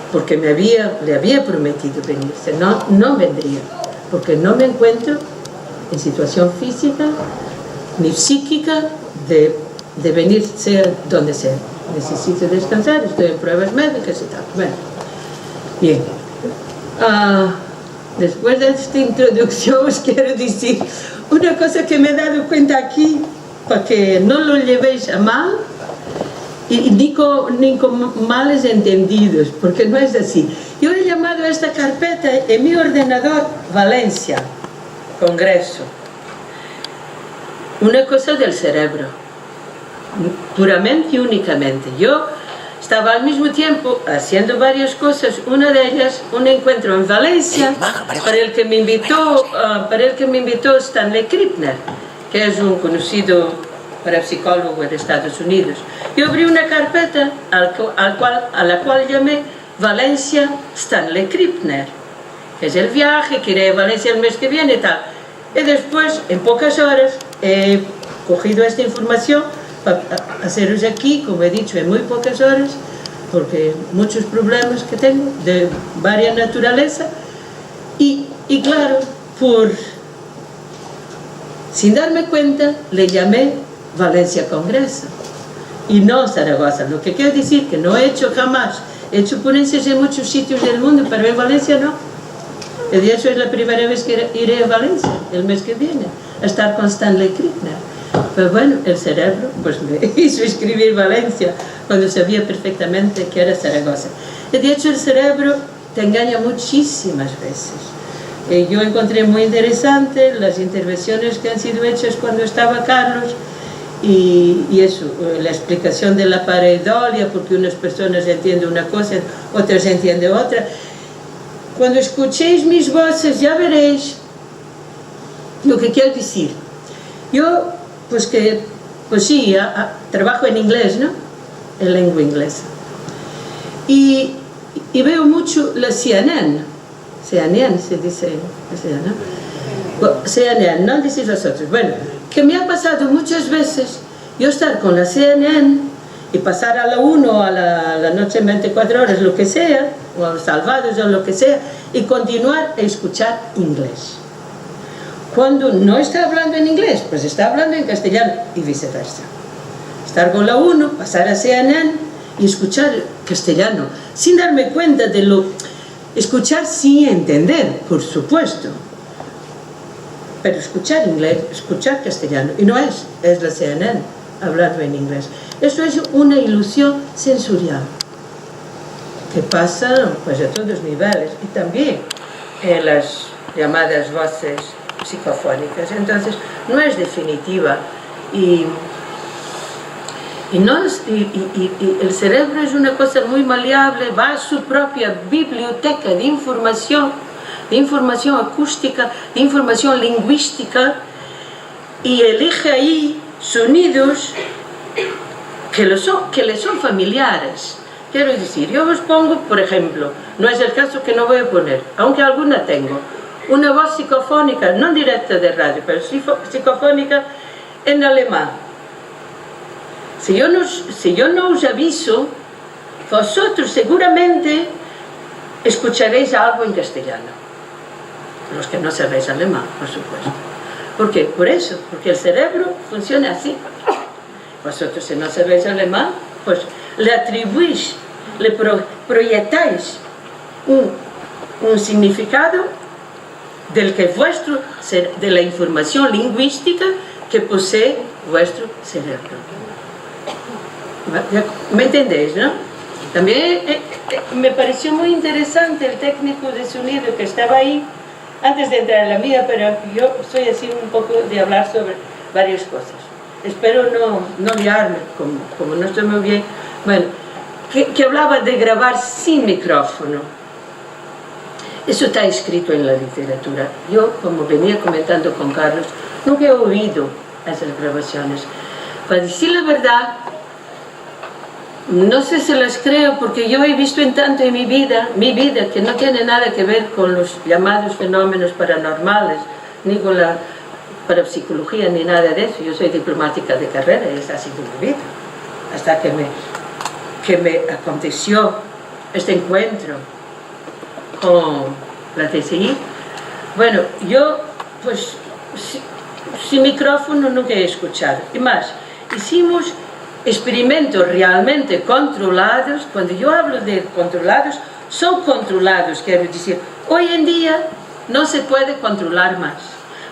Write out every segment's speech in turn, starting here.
Porque le había prometido venirse, no vendría, porque no me encuentro en situación física ni psíquica de venir sea donde sea. Necesito descansar, estoy en pruebas médicas y tal. Bueno, bien. Después de esta introducción os quiero decir una cosa que me he dado cuenta aquí, para que no lo llevéis a mal, y ni con males entendidos, porque no es así. Yo he llamado a esta carpeta en mi ordenador Valencia, Congreso. Una cosa del cerebro, puramente y únicamente. Yo estaba al mismo tiempo haciendo varias cosas, una de ellas un encuentro en Valencia, para el que me invitó Stanley Krippner, que es un conocido parapsicólogo de Estados Unidos. Yo abrí una carpeta a la cual llamé Valencia Stanley Krippner, que es el viaje, que iré a Valencia el mes que viene y tal. Y después, en pocas horas, he cogido esta información para haceros aquí, como he dicho, en muy pocas horas, porque muchos problemas que tengo de varias naturaleza, y claro, sin darme cuenta, le llamé Valencia Congreso y no Zaragoza, lo que quiero decir que no he hecho jamás, he hecho ponencias en muchos sitios del mundo, pero en Valencia no. Y de hecho es la primera vez que iré a Valencia el mes que viene a estar con Stanley Krippner. Pero bueno, el cerebro pues me hizo escribir Valencia cuando sabía perfectamente que era Zaragoza. Y de hecho el cerebro te engaña muchísimas veces. Yo encontré muy interesante las intervenciones que han sido hechas cuando estaba Carlos, y eso, la explicación de la pareidolia, porque unas personas entienden una cosa, otras entienden otra. Cuando escuchéis mis voces ya veréis lo que quiero decir. Yo, pues sí, trabajo en inglés, ¿no? En lengua inglesa. Y veo mucho la CNN se dice, ¿no? CNN, no decís vosotros. Bueno, que me ha pasado muchas veces yo estar con la CNN y pasar a la 1 a la noche en 24 horas, lo que sea, o a los salvados o lo que sea, y continuar a escuchar inglés. Cuando no está hablando en inglés, pues está hablando en castellano y viceversa. Estar con la 1, pasar a CNN y escuchar castellano, sin darme cuenta de lo... Escuchar sin entender, por supuesto, pero escuchar inglés, escuchar castellano, y no es la CNN hablando en inglés. Eso es una ilusión sensorial que pasa pues a todos niveles, y también en las llamadas voces psicofónicas. Entonces no es definitiva, y el cerebro es una cosa muy maleable, va a su propia biblioteca de información acústica, de información lingüística, y elige ahí sonidos que le son familiares. Quiero decir, yo os pongo, por ejemplo, no es el caso que no voy a poner, aunque alguna tengo, una voz psicofónica, no directa de radio, pero psicofónica en alemán. Si yo no os aviso, vosotros seguramente escucharéis algo en castellano. Los que no sabéis alemán, por supuesto. ¿Por qué? Por eso, porque el cerebro funciona así. Vosotros, si no sabéis alemán, pues le atribuís, le proyectáis un significado de la información lingüística que posee vuestro cerebro. ¿Me entendéis, no? También me pareció muy interesante el técnico de sonido que estaba ahí, antes de entrar en la mía, pero yo soy así un poco de hablar sobre varias cosas. Espero no liarme, como no estoy muy bien. Bueno, que hablaba de grabar sin micrófono. Eso está escrito en la literatura. Yo, como venía comentando con Carlos, nunca he oído esas grabaciones. Para decir la verdad, no sé si las creo, porque yo he visto en tanto en mi vida, que no tiene nada que ver con los llamados fenómenos paranormales, ni con la parapsicología, ni nada de eso. Yo soy diplomática de carrera y esa ha sido mi vida. Hasta que me aconteció este encuentro con la TCI. Bueno, yo, pues, sin micrófono nunca he escuchado. Y más, hicimos experimentos realmente controlados. Cuando yo hablo de controlados, son controlados, quiero decir, hoy en día no se puede controlar más.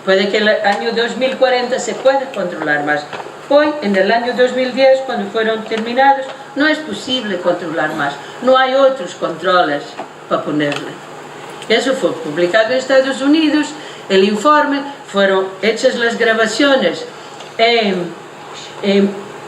Puede que en el año 2040 se pueda controlar más. Hoy, en el año 2010, cuando fueron terminados, no es posible controlar más. No hay otros controles para ponerle. Eso fue publicado en Estados Unidos, el informe, fueron hechas las grabaciones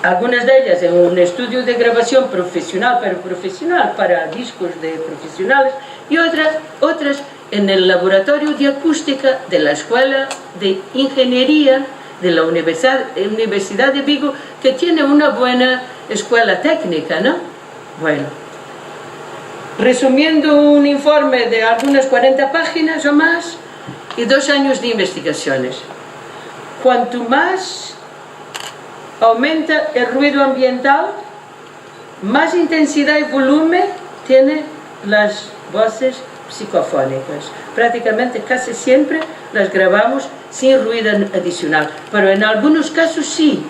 algunas de ellas en un estudio de grabación profesional, pero profesional para discos de profesionales, y otras en el laboratorio de acústica de la Escuela de Ingeniería de la Universidad de Vigo, que tiene una buena escuela técnica, ¿no? Bueno, resumiendo un informe de algunas 40 páginas o más y 2 años de investigaciones. Cuanto más aumenta el ruido ambiental, más intensidad y volumen tienen las voces psicofónicas. Prácticamente casi siempre las grabamos sin ruido adicional, pero en algunos casos sí,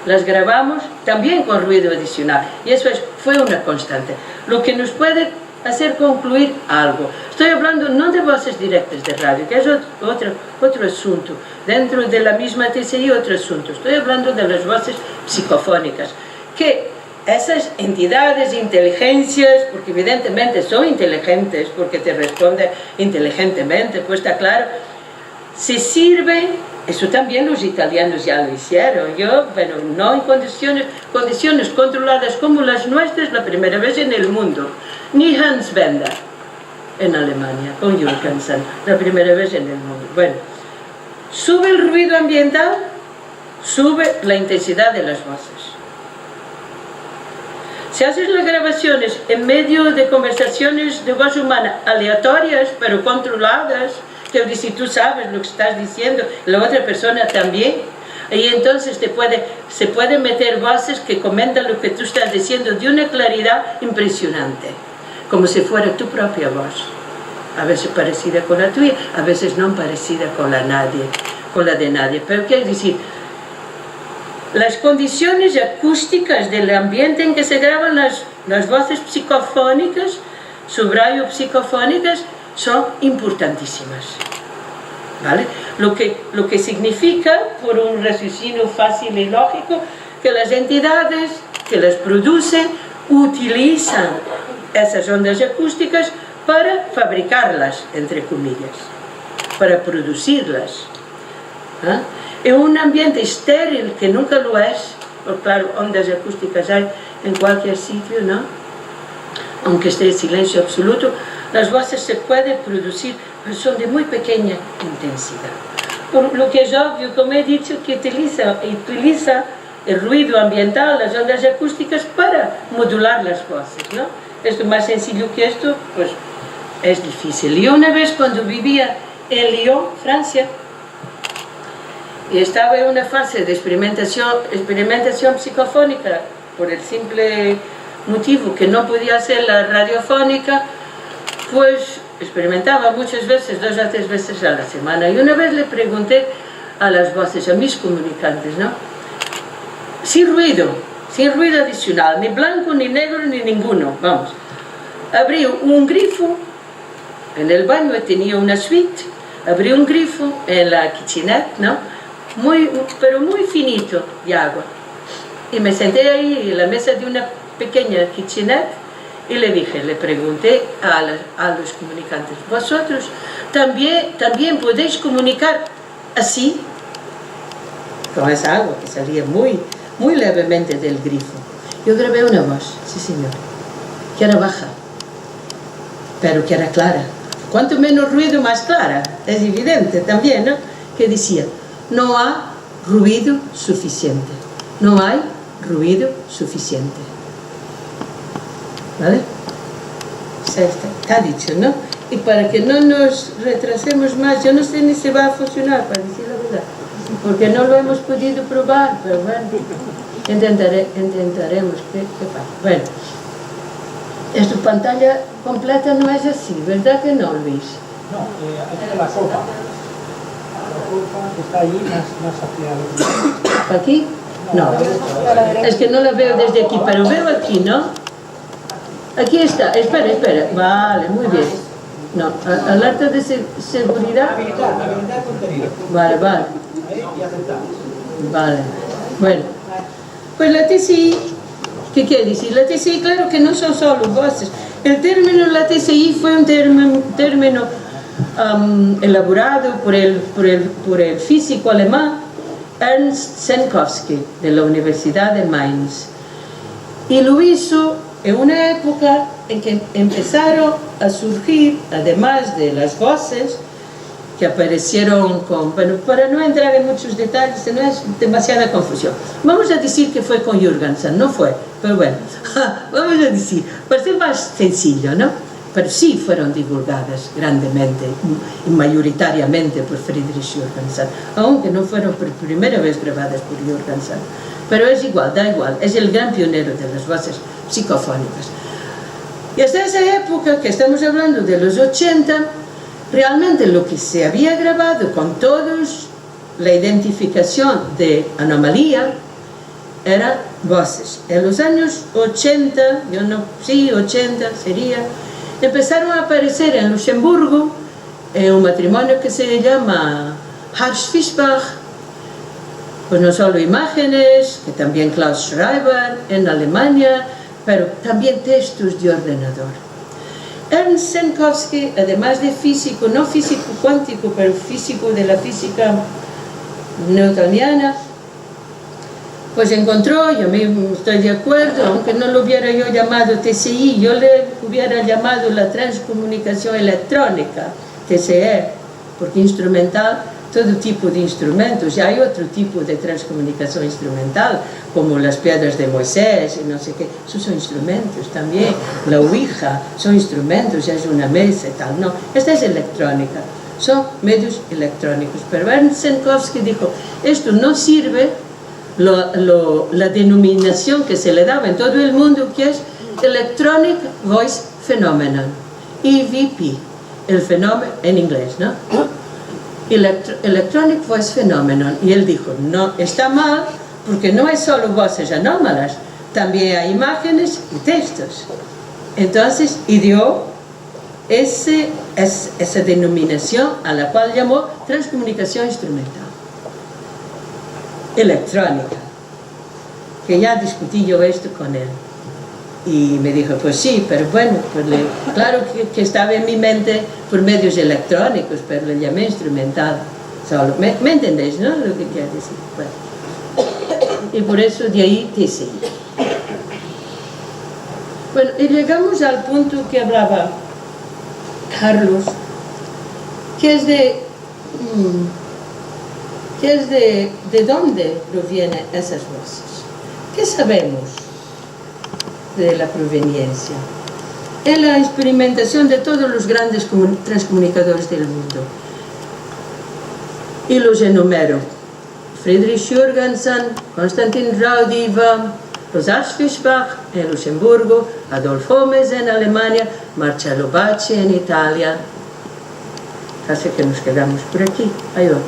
las grabamos también con ruido adicional, y eso fue una constante. Lo que nos puede hacer concluir algo. Estoy hablando no de voces directas de radio, que es otro asunto. Dentro de la misma TCI, otro asunto. Estoy hablando de las voces psicofónicas, que esas entidades, inteligencias, porque evidentemente son inteligentes, porque te responden inteligentemente, pues está claro, se sirven, eso también los italianos ya lo hicieron, bueno, no en condiciones controladas como las nuestras, la primera vez en el mundo, ni Hans Bender en Alemania, con Jürgensen, la primera vez en el mundo. Bueno, sube el ruido ambiental, sube la intensidad de las voces. Si haces las grabaciones en medio de conversaciones de voz humana aleatorias, pero controladas, que si tú sabes lo que estás diciendo, la otra persona también, y entonces se pueden meter voces que comentan lo que tú estás diciendo de una claridad impresionante, como si fuera tu propia voz, a veces parecida con la tuya, a veces no parecida con la de nadie. Pero quiero decir, las condiciones acústicas del ambiente en que se graban las voces psicofónicas, subrayo psicofónicas, son importantísimas, ¿vale? Lo que significa, por un raciocinio fácil y lógico, que las entidades que las producen utilizan esas ondas acústicas para fabricarlas, entre comillas, para producirlas. En un ambiente estéril, que nunca lo es, porque claro, ondas acústicas hay en cualquier sitio, ¿no? Aunque esté en silencio absoluto, las voces se pueden producir, pero son de muy pequeña intensidad. Por lo que es obvio, como he dicho, que utiliza el ruido ambiental, las ondas acústicas, para modular las voces, ¿no? Esto más sencillo que esto, pues es difícil. Y una vez cuando vivía en Lyon, Francia, y estaba en una fase de experimentación psicofónica, por el simple motivo que no podía hacer la radiofónica, pues experimentaba muchas veces, 2 o 3 veces a la semana. Y una vez le pregunté a las voces, a mis comunicantes, ¿no? Sin ruido adicional, ni blanco, ni negro, ni ninguno, vamos. Abrí un grifo en el baño, tenía una suite, abrí un grifo en la kitchenette, ¿no? Pero muy finito de agua. Y me senté ahí en la mesa de una pequeña kitchenette Y le pregunté a los comunicantes, ¿vosotros también podéis comunicar así? Con esa agua que salía muy, muy levemente del grifo. Yo grabé una voz, sí señor, que era baja, pero que era clara. Cuanto menos ruido, más clara, es evidente también, ¿no? Que decía, no hay ruido suficiente, no hay ruido suficiente. ¿Vale? Está dicho, ¿no? Y para que no nos retrasemos más, yo no sé ni si va a funcionar, para decir la verdad, porque no lo hemos podido probar, pero bueno, intentaremos que pase. Bueno, esta pantalla completa no es así, ¿verdad que no, Luis? No, aquí está la copa. La copa que está ahí más hacia el... ¿Aquí? No, es que no la veo desde aquí, pero veo aquí, ¿no? Aquí está, espera, vale, muy bien. No, alerta de seguridad. Habilitar contenido. Vale. Ahí y aceptar. Vale, bueno. Pues la TCI, ¿qué quiere decir? La TCI, claro que no son solo voces. El término la TCI fue un término elaborado por el físico alemán Ernst Senkowski de la Universidad de Mainz. Y lo hizo en una época en que empezaron a surgir, además de las voces, que aparecieron con... Bueno, para no entrar en muchos detalles, no es demasiada confusión. Vamos a decir que fue con Jürgensen, no fue, pero bueno, vamos a decir, para ser más sencillo, ¿no? Pero sí fueron divulgadas grandemente y mayoritariamente por Friedrich Jürgensen, aunque no fueron por primera vez grabadas por Jürgensen. Pero es igual, da igual, es el gran pionero de las voces psicofónicas. Y hasta esa época, que estamos hablando de los 80, realmente lo que se había grabado con todos la identificación de anomalía eran voces. En los años 80, 80 sería, empezaron a aparecer en Luxemburgo un matrimonio que se llama Harsch-Fischbach, pues no solo imágenes, que también Klaus Schreiber en Alemania, pero también textos de ordenador. Ernst Senkowski, además de físico, no físico cuántico, pero físico de la física newtoniana, pues encontró, yo mismo estoy de acuerdo, aunque no lo hubiera yo llamado TCI, yo le hubiera llamado la transcomunicación electrónica, TCE, porque instrumental, todo tipo de instrumentos. Ya hay otro tipo de transcomunicación instrumental, como las piedras de Moisés y no sé qué, esos son instrumentos también. La Ouija son instrumentos, ya es una mesa y tal. No, esta es electrónica, son medios electrónicos. Pero Ernst Senkowski dijo, esto no sirve, la denominación que se le daba en todo el mundo, que es Electronic Voice Phenomenon, EVP, el fenómeno en inglés, ¿no? Electronic Voice Phenomenon. Y él dijo, no, está mal, porque no es solo voces anómalas, también hay imágenes y textos. Entonces, y dio esa denominación a la cual llamó transcomunicación instrumental electrónica, que ya discutí yo esto con él. Y me dijo, pues sí, pero bueno, pues claro que estaba en mi mente por medios electrónicos, pero le llamé instrumental solo. ¿Me entendéis, no? Lo que quiero decir. Bueno. Y por eso de ahí TCI. Bueno, y llegamos al punto que hablaba Carlos, que es de dónde provienen esas voces. ¿Qué sabemos de la proveniencia? En la experimentación de todos los grandes transcomunicadores del mundo. Y los enumero: Friedrich Jürgensen, Konstantin Raudive, los Harsch-Fischbach en Luxemburgo, Adolf Homes en Alemania, Marcello Bacci en Italia. Casi que nos quedamos por aquí, hay otros.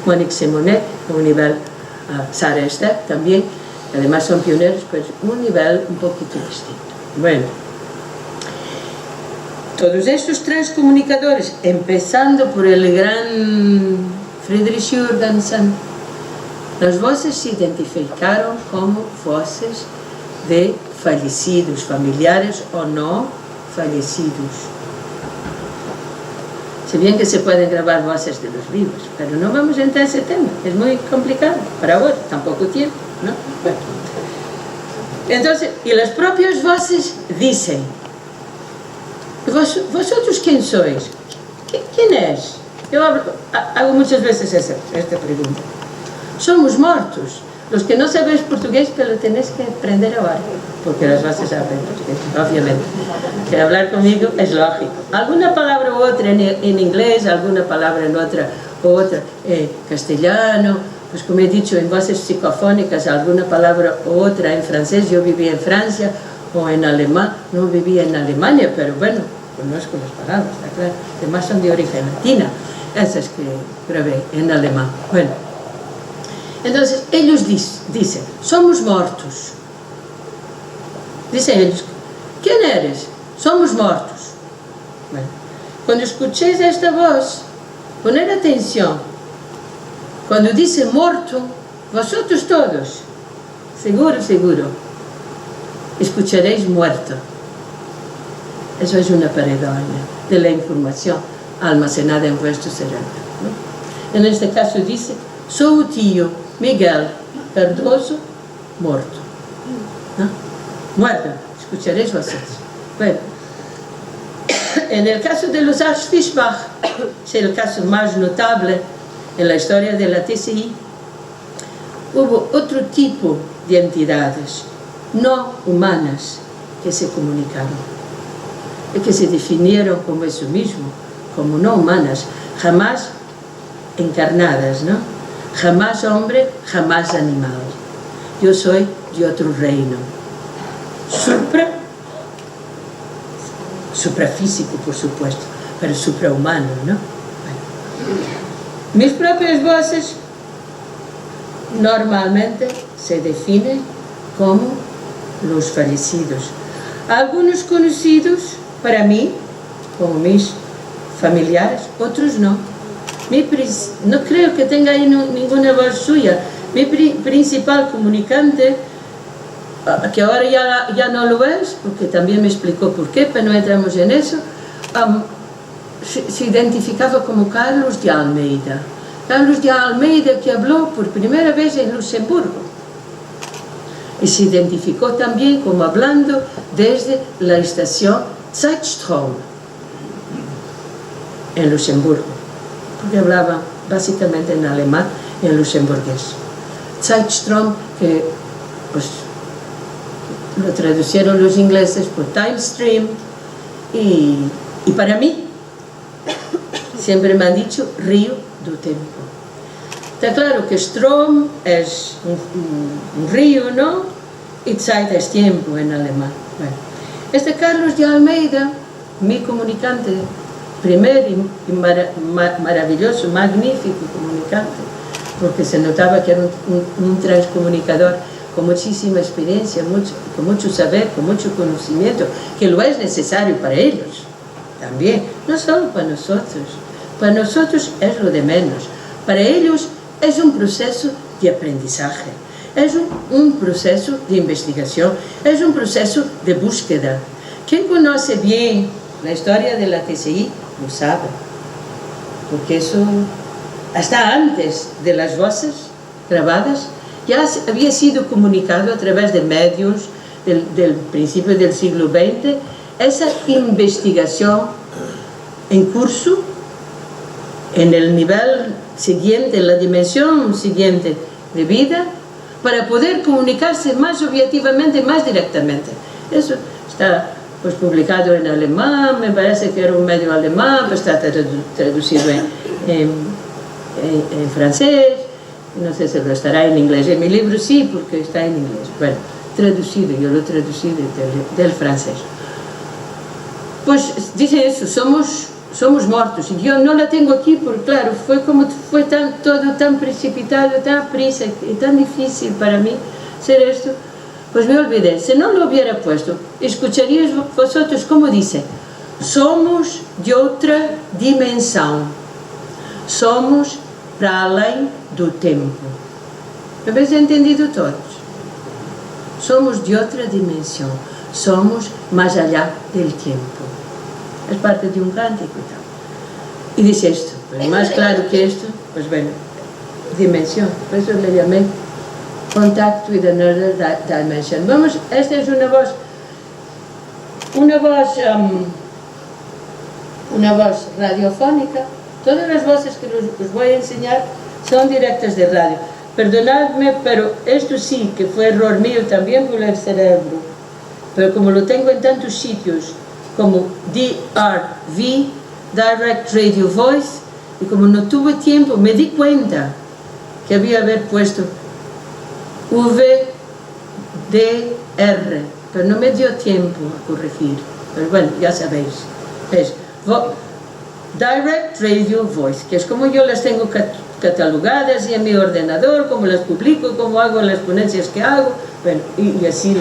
Monique Simonet, a un nivel, Sarah Esther también, además son pioneros, pues un nivel un poquito distinto. Bueno, todos estos transcomunicadores, empezando por el gran Friedrich Jürgensen, las voces se identificaron como voces de fallecidos, familiares o no fallecidos. Si bien que se pueden grabar voces de los vivos, pero no vamos a entrar en ese tema, es muy complicado para ahora, tampoco tiempo, ¿no? Bueno. Entonces, y las propias voces dicen: ¿Vosotros quién sois? ¿Quién es? Yo hago muchas veces esta pregunta. Somos muertos. Los que no sabéis portugués, pero lo tenéis que aprender ahora, porque las voces hablan portugués, obviamente. Que hablar conmigo es lógico. Alguna palabra u otra en inglés, alguna palabra en otra castellano, pues como he dicho, en voces psicofónicas, alguna palabra u otra en francés. Yo vivía en Francia o en alemán, no vivía en Alemania, pero bueno, conozco las palabras, está claro. Además son de origen latina, esas que grabé en alemán. Bueno, entonces ellos dicen: somos muertos. Dicen ellos: ¿quién eres? Somos muertos. Bueno, cuando escuchéis esta voz, poner atención. Cuando dice muerto, vosotros todos, seguro, escucharéis muerto. Eso es una paradoja de la información almacenada en vuestro cerebro, ¿no? En este caso dice: soy tío Miguel Cardoso muerto, ¿no? Muerto, escucharéis vosotros. Bueno, en el caso de los Archfischbach, es el caso más notable en la historia de la TCI, hubo otro tipo de entidades no humanas que se comunicaron y que se definieron como eso mismo, como no humanas, jamás encarnadas, ¿no? Jamás hombre, jamás animal. Yo soy de otro reino, suprafísico, por supuesto, pero suprahumano, ¿no? Bueno. Mis propias voces normalmente se definen como los fallecidos. Algunos conocidos para mí, como mis familiares, otros no. No creo que tenga ahí ninguna voz suya. Mi principal comunicante, que ahora ya no lo es, porque también me explicó por qué, pero no entramos en eso, se identificaba como Carlos de Almeida. Carlos de Almeida, que habló por primera vez en Luxemburgo. Y se identificó también como hablando desde la estación Zeitstrom en Luxemburgo, porque hablaba básicamente en alemán, en luxemburgués. Zeitstrom, que pues lo traducieron los ingleses por Time Stream, y para mí siempre me han dicho río do tempo. Está claro que Strom es un río, ¿no? Y Zeit es tiempo en alemán. Bueno, este Carlos de Almeida, mi comunicante, primer y maravilloso, magnífico comunicante, porque se notaba que era un transcomunicador con muchísima experiencia, con mucho saber, con mucho conocimiento, que lo es necesario para ellos también, no solo para nosotros. Para nosotros es lo de menos, para ellos es un proceso de aprendizaje, es un proceso de investigación, es un proceso de búsqueda. Quien conoce bien la historia de la TCI lo sabe, porque eso hasta antes de las voces grabadas ya había sido comunicado a través de medios del principio del siglo XX, esa investigación en curso en el nivel siguiente, en la dimensión siguiente de vida, para poder comunicarse más objetivamente, más directamente. Eso está pues publicado en alemán, me parece que era un medio alemán, pues está traducido en francés, no sé si lo estará en inglés. En mi libro sí, porque está en inglés. Bueno, traducido, yo lo traducí del francés. Pues dice eso, somos muertos. Y yo no la tengo aquí porque, claro, fue todo tan precipitado, tan prisa y tan difícil para mí hacer esto, pues me olvidé. Si no lo hubiera puesto, escucharíais vosotros cómo dice: somos de outra dimensão, somos para além do tempo. ¿Me habéis entendido todos? somos de otra dimensión, somos más allá del tiempo. Es parte de un cántico y tal. Y dice esto, pero más claro que esto, pues bueno, dimensión, por eso le llamé Contact with Another Dimension. Vamos, esta es una voz radiofónica. Todas las voces que os voy a enseñar son directas de radio. Perdonadme, pero esto sí que fue error mío también por el cerebro. Pero como lo tengo en tantos sitios, como DRV, Direct Radio Voice, y como no tuve tiempo, me di cuenta que había haber puesto VDR, pero no me dio tiempo a corregir. Pero bueno, ya sabéis. Es Direct Radio Voice, que es como yo las tengo catalogadas y en mi ordenador, como las publico, como hago las ponencias que hago, bueno, y así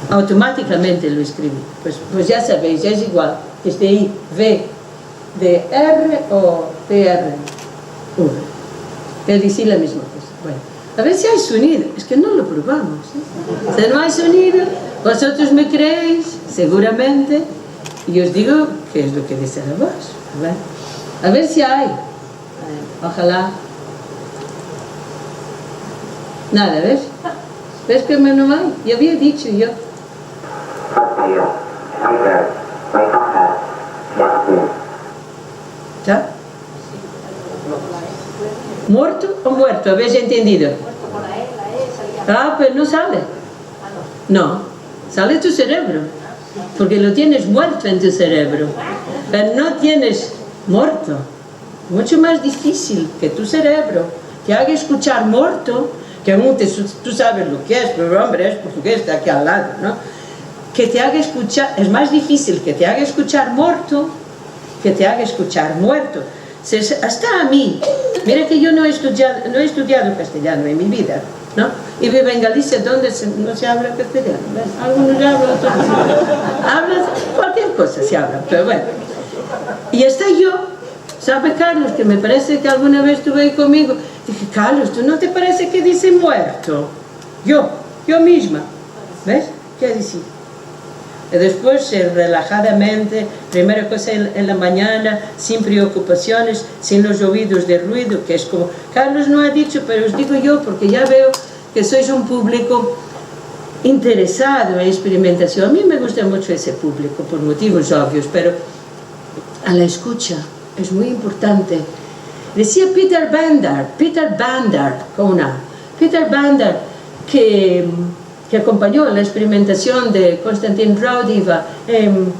automáticamente lo escribí. Pues ya sabéis, es igual, que esté ahí VDR o TRV, es decir la misma cosa. Bueno, a ver si hay sonido, es que no lo probamos, ¿eh? Si no hay sonido, vosotros me creéis, seguramente, y os digo qué es lo que dice la voz. A ver si hay. Ojalá. Nada, ¿ves? ¿Ves que no hay? Ya había dicho yo. ¿Ya? ¿Muerto o muerto? ¿Habéis entendido? Ah, pues no sale. No, sale tu cerebro, porque lo tienes muerto en tu cerebro, pero no tienes muerto. Mucho más difícil que tu cerebro te haga escuchar muerto, que aún tú sabes lo que es, pero hombre, es portugués, está aquí al lado, ¿no? Que te haga escuchar, es más difícil que te haga escuchar muerto que te haga escuchar muerto. Hasta a mí, mira que yo no he estudiado castellano en mi vida, ¿no? Y vivo en Galicia, donde no se habla castellano, ¿ves? Algunos hablan, otros no. Hablan, cualquier cosa se habla, pero bueno. Y hasta yo, ¿sabe Carlos? Que me parece que alguna vez estuve ahí conmigo. Dije, Carlos, ¿tú no te parece que dice muerto? Yo misma, ¿ves? ¿Qué decir? Y después, relajadamente, primera cosa en la mañana, sin preocupaciones, sin los oídos de ruido, que es como, Carlos no ha dicho, pero os digo yo, porque ya veo que sois un público interesado en experimentación. A mí me gusta mucho ese público, por motivos obvios, pero a la escucha es muy importante. Decía Peter Bandar, con una, Peter Bandar, que acompañó la experimentación de Konstantin Raudive en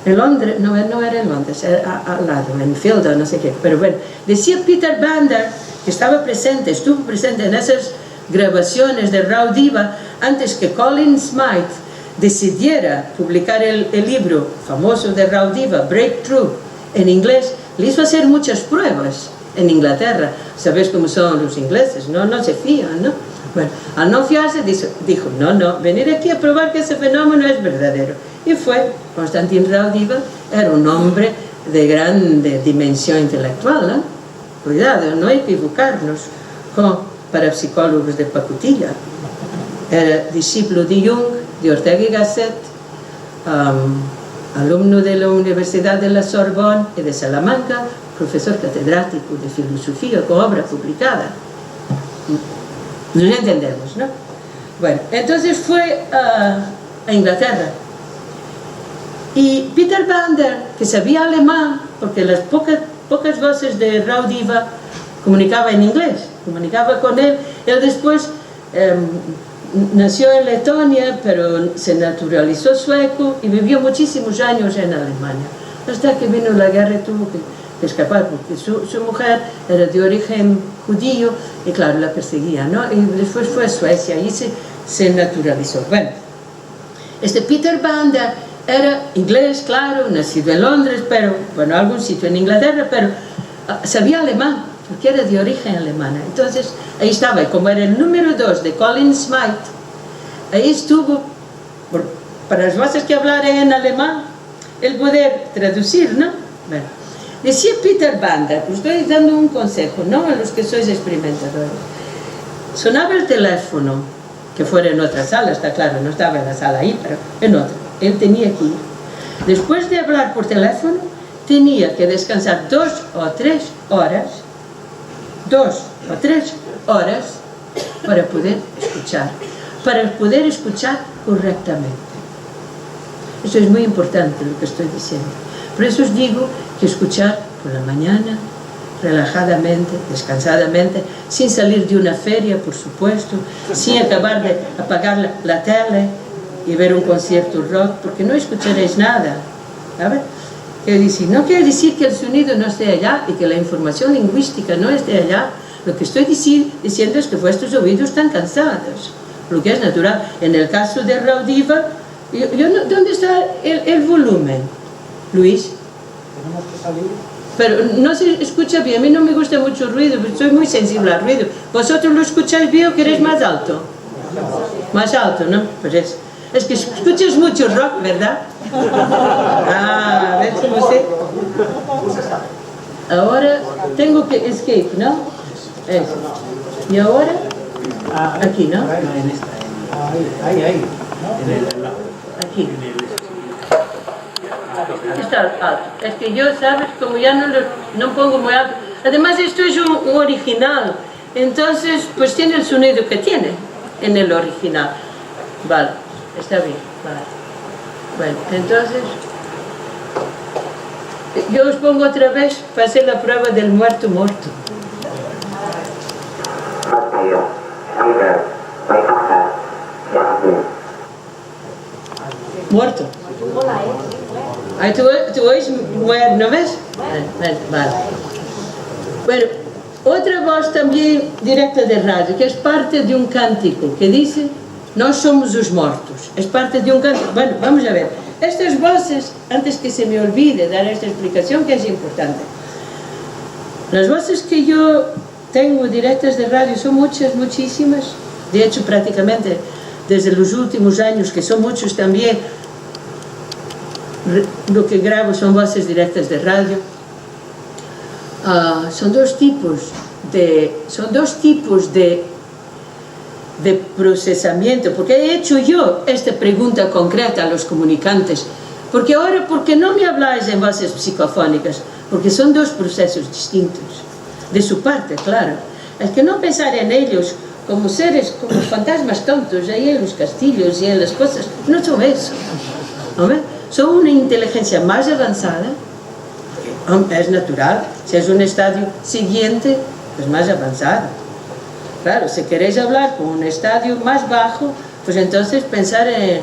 Londres, no era en Londres, era al lado, en Fielder, no sé qué, pero bueno, decía Peter Bandar, que estuvo presente en esas grabaciones de Raudive antes que Colin Smythe decidiera publicar el libro famoso de Raudive, Breakthrough, en inglés. Le hizo hacer muchas pruebas en Inglaterra. Sabéis cómo son los ingleses, no se fían, ¿no? Bueno, al no fiarse dijo, no, venir aquí a probar que ese fenómeno es verdadero. Y fue. Konstantin Raudive era un hombre de gran dimensión intelectual, ¿eh? Cuidado, no equivocarnos con parapsicólogos de pacotilla. Era discípulo de Jung, de Ortega y Gasset, alumno de la Universidad de la Sorbonne y de Salamanca, profesor catedrático de filosofía con obra publicada. Nos entendemos, ¿no? Bueno, entonces fue a Inglaterra. Y Peter Bandar, que sabía alemán, porque las pocas voces de Raudive comunicaba en inglés, comunicaba con él. Él después nació en Letonia, pero se naturalizó sueco y vivió muchísimos años en Alemania. Hasta que vino la guerra y tuvo que escapar, porque su mujer era de origen judío y claro, la perseguía, ¿no? Y después fue a Suecia y se naturalizó. Bueno, este Peter Bandar era inglés, claro, nacido en Londres, pero, bueno, algún sitio en Inglaterra, pero sabía alemán, porque era de origen alemana. Entonces, ahí estaba, y como era el número 2 de Colin Smythe, ahí estuvo, para las voces que hablaran en alemán, el poder traducir, ¿no? Bueno, decía Peter Bandar, os estoy dando un consejo, ¿no? A los que sois experimentadores. Sonaba el teléfono, que fuera en otra sala, está claro, no estaba en la sala ahí, pero en otra. Él tenía que ir. Después de hablar por teléfono, tenía que descansar 2 o 3 horas, 2 o 3 horas, para poder escuchar correctamente. Eso es muy importante lo que estoy diciendo. Por eso os digo que escuchar por la mañana, relajadamente, descansadamente, sin salir de una feria, por supuesto, sin acabar de apagar la tele y ver un concierto rock, porque no escucharéis nada, ¿sabes? No quiere decir que el sonido no esté allá y que la información lingüística no esté allá. Lo que estoy diciendo es que vuestros oídos están cansados, lo que es natural. En el caso de Raudiva, ¿dónde está el volumen, Luis? Tenemos que salir. Pero no se escucha bien, a mí no me gusta mucho el ruido, soy muy sensible al ruido. ¿Vosotros lo escucháis bien o queréis más alto? Más alto, ¿no? Pues es que escuchas mucho rock, ¿verdad? ¿Ves cómo sé? Ahora tengo que escape, ¿no? Eso. Y ahora, aquí, ¿no? Ahí. Aquí. Está alto. Es que yo, ¿sabes? Como ya no pongo muy alto. Además, esto es un original. Entonces, pues tiene el sonido que tiene en el original. Vale, está bien. Vale. Bueno, entonces, yo os pongo otra vez para hacer la prueba del muerto. Muerto. Ahí tú oís muerto, ¿no ves? Vale. Bueno, otra voz también directa de radio, que es parte de un cántico, que dice, nós somos os mortos. Es parte de un cántico. Bueno, vamos a ver. Estas voces, antes que se me olvide dar esta explicación, que es importante. Las voces que yo tengo directas de radio son muchas, muchísimas. De hecho, prácticamente desde los últimos años, que son muchos también, lo que grabo son voces directas de radio. Son dos tipos de procesamiento, porque he hecho yo esta pregunta concreta a los comunicantes, porque ahora, ¿por qué no me habláis en voces psicofónicas? Porque son dos procesos distintos, de su parte, claro. Es que no pensar en ellos como seres, como fantasmas tontos, ahí en los castillos y en las cosas, no son eso, ¿no? Son una inteligencia más avanzada, es natural, si es un estadio siguiente, pues más avanzado. Claro, si queréis hablar con un estadio más bajo, pues entonces pensar en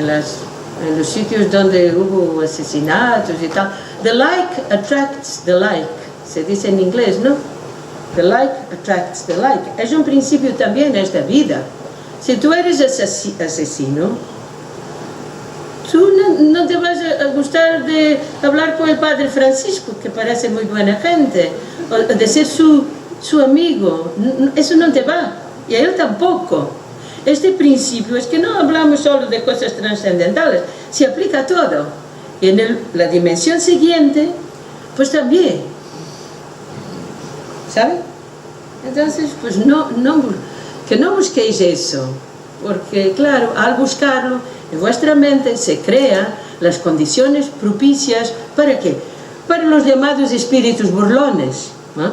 los sitios donde hubo asesinatos y tal. The like attracts the like, se dice en inglés, ¿no? The like attracts the like. Es un principio también en esta vida. Si tú eres asesino, tú no te vas a gustar de hablar con el padre Francisco, que parece muy buena gente, o de ser su amigo. Eso no te va, y a él tampoco. Este principio es que no hablamos solo de cosas trascendentales, se aplica a todo. Y en la dimensión siguiente, pues también. ¿Saben? Entonces, pues que no busquéis eso, porque claro, al buscarlo, en vuestra mente se crean las condiciones propicias, ¿para qué? Para los llamados espíritus burlones, ¿no?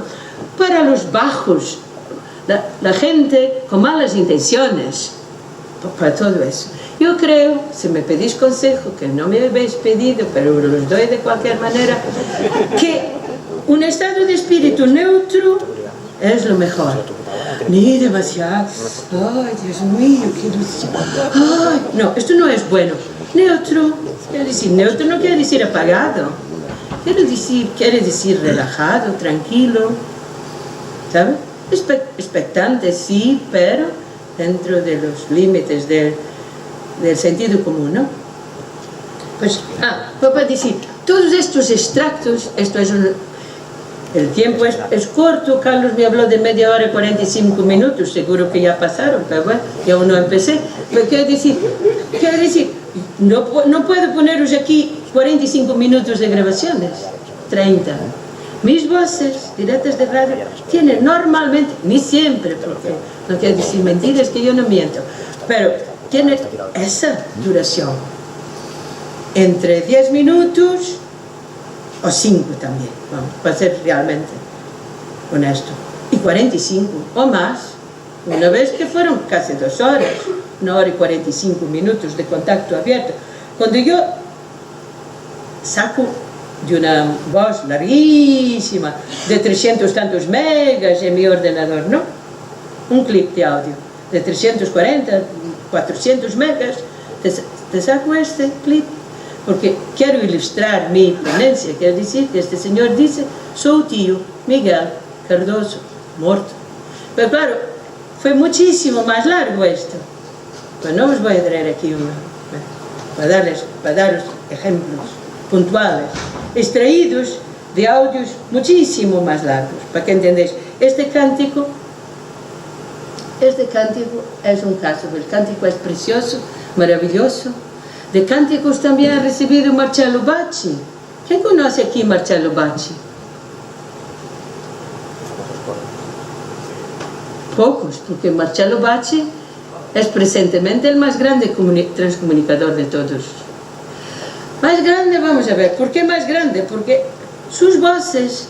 Para los bajos, la gente con malas intenciones, para todo eso. Yo creo, si me pedís consejo, que no me habéis pedido, pero os los doy de cualquier manera, que un estado de espíritu neutro es lo mejor. Ni demasiado, ay Dios mío, qué dulce, ay, no, esto no es bueno. Neutro, neutro no quiere decir apagado, quiere decir relajado, tranquilo, ¿sabes? Expectante, sí, pero dentro de los límites del sentido común, ¿no? Pues, para decir, todos estos extractos, esto es el tiempo es corto. Carlos me habló de media hora y 45 minutos, seguro que ya pasaron, pero bueno, yo aún no empecé. Pero quiero decir, no puedo poneros aquí 45 minutos de grabaciones, 30. Mis voces directas de radio tienen normalmente, ni siempre, porque no quiero decir mentiras, que yo no miento, pero tiene esa duración, entre 10 minutos o 5 también, vamos, para ser realmente honesto, y 45 o más, una vez que fueron casi 2 horas, 1 hora y 45 minutos de contacto abierto. Cuando yo saco de una voz larguísima, de 300 tantos megas en mi ordenador, ¿no? Un clip de audio de 340, 400 megas, te saco este clip, porque quiero ilustrar mi ponencia, quiero decir que este señor dice, su tío Miguel Cardoso, muerto. Pero claro, fue muchísimo más largo esto. Pues no os voy a traer aquí para daros ejemplos puntuales, extraídos de audios muchísimo más largos, para que entendáis. Este cántico es un caso, el cántico es precioso, maravilloso. De cánticos también ha recibido Marcello Bacci. ¿Quién conoce aquí Marcello Bacci? Pocos, porque Marcello Bacci es presentemente el más grande transcomunicador de todos. Más grande, vamos a ver, ¿por qué más grande? Porque sus voces,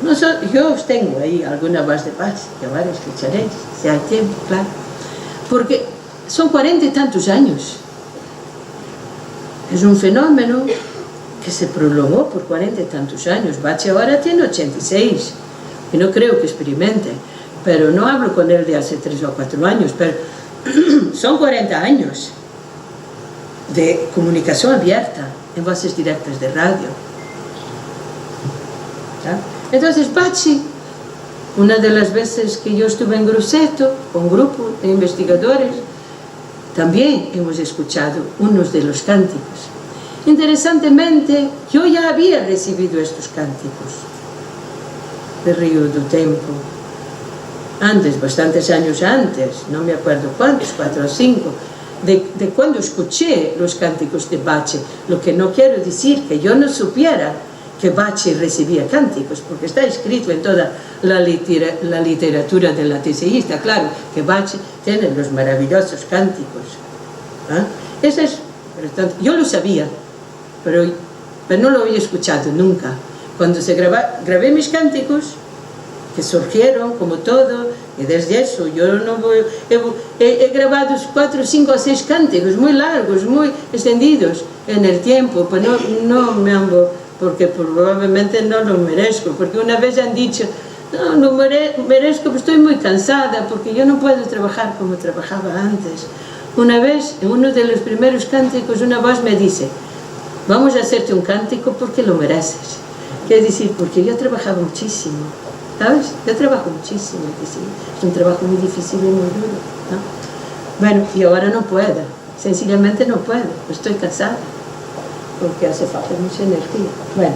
no son, yo os tengo ahí alguna voz de Bacci, que ahora escucharéis, si hay tiempo, claro, porque son 40 y tantos años. Es un fenómeno que se prolongó por 40 y tantos años. Bacci ahora tiene 86, y no creo que experimente, pero no hablo con él de hace 3 o 4 años, pero son 40 años de comunicación abierta en voces directas de radio. ¿Ya? Entonces Bacci, una de las veces que yo estuve en Grosseto con un grupo de investigadores, también hemos escuchado unos de los cánticos. Interesantemente, yo ya había recibido estos cánticos de Río do Tempo antes, bastantes años antes, no me acuerdo cuántos, 4 o 5, de cuando escuché los cánticos de Bacci. Lo que no quiero decir que yo no supiera que Bacci recibía cánticos, porque está escrito en toda la literatura del ateísta, claro, que Bacci tiene los maravillosos cánticos. Eso es, yo lo sabía, pero no lo había escuchado nunca. Cuando grabé mis cánticos, que surgieron como todo, y desde eso yo no voy, he grabado 4, 5 o 6 cánticos muy largos, muy extendidos en el tiempo, pues no me amo, porque probablemente no lo merezco, porque una vez han dicho, no merezco, pues estoy muy cansada, porque yo no puedo trabajar como trabajaba antes. Una vez, en uno de los primeros cánticos, una voz me dice, vamos a hacerte un cántico porque lo mereces. Quiere decir, porque yo trabajaba muchísimo, ¿sabes? Yo trabajo muchísimo, es un trabajo muy difícil y muy duro, ¿no? Bueno, y ahora no puedo, sencillamente no puedo, estoy cansada, porque hace falta mucha energía. Bueno,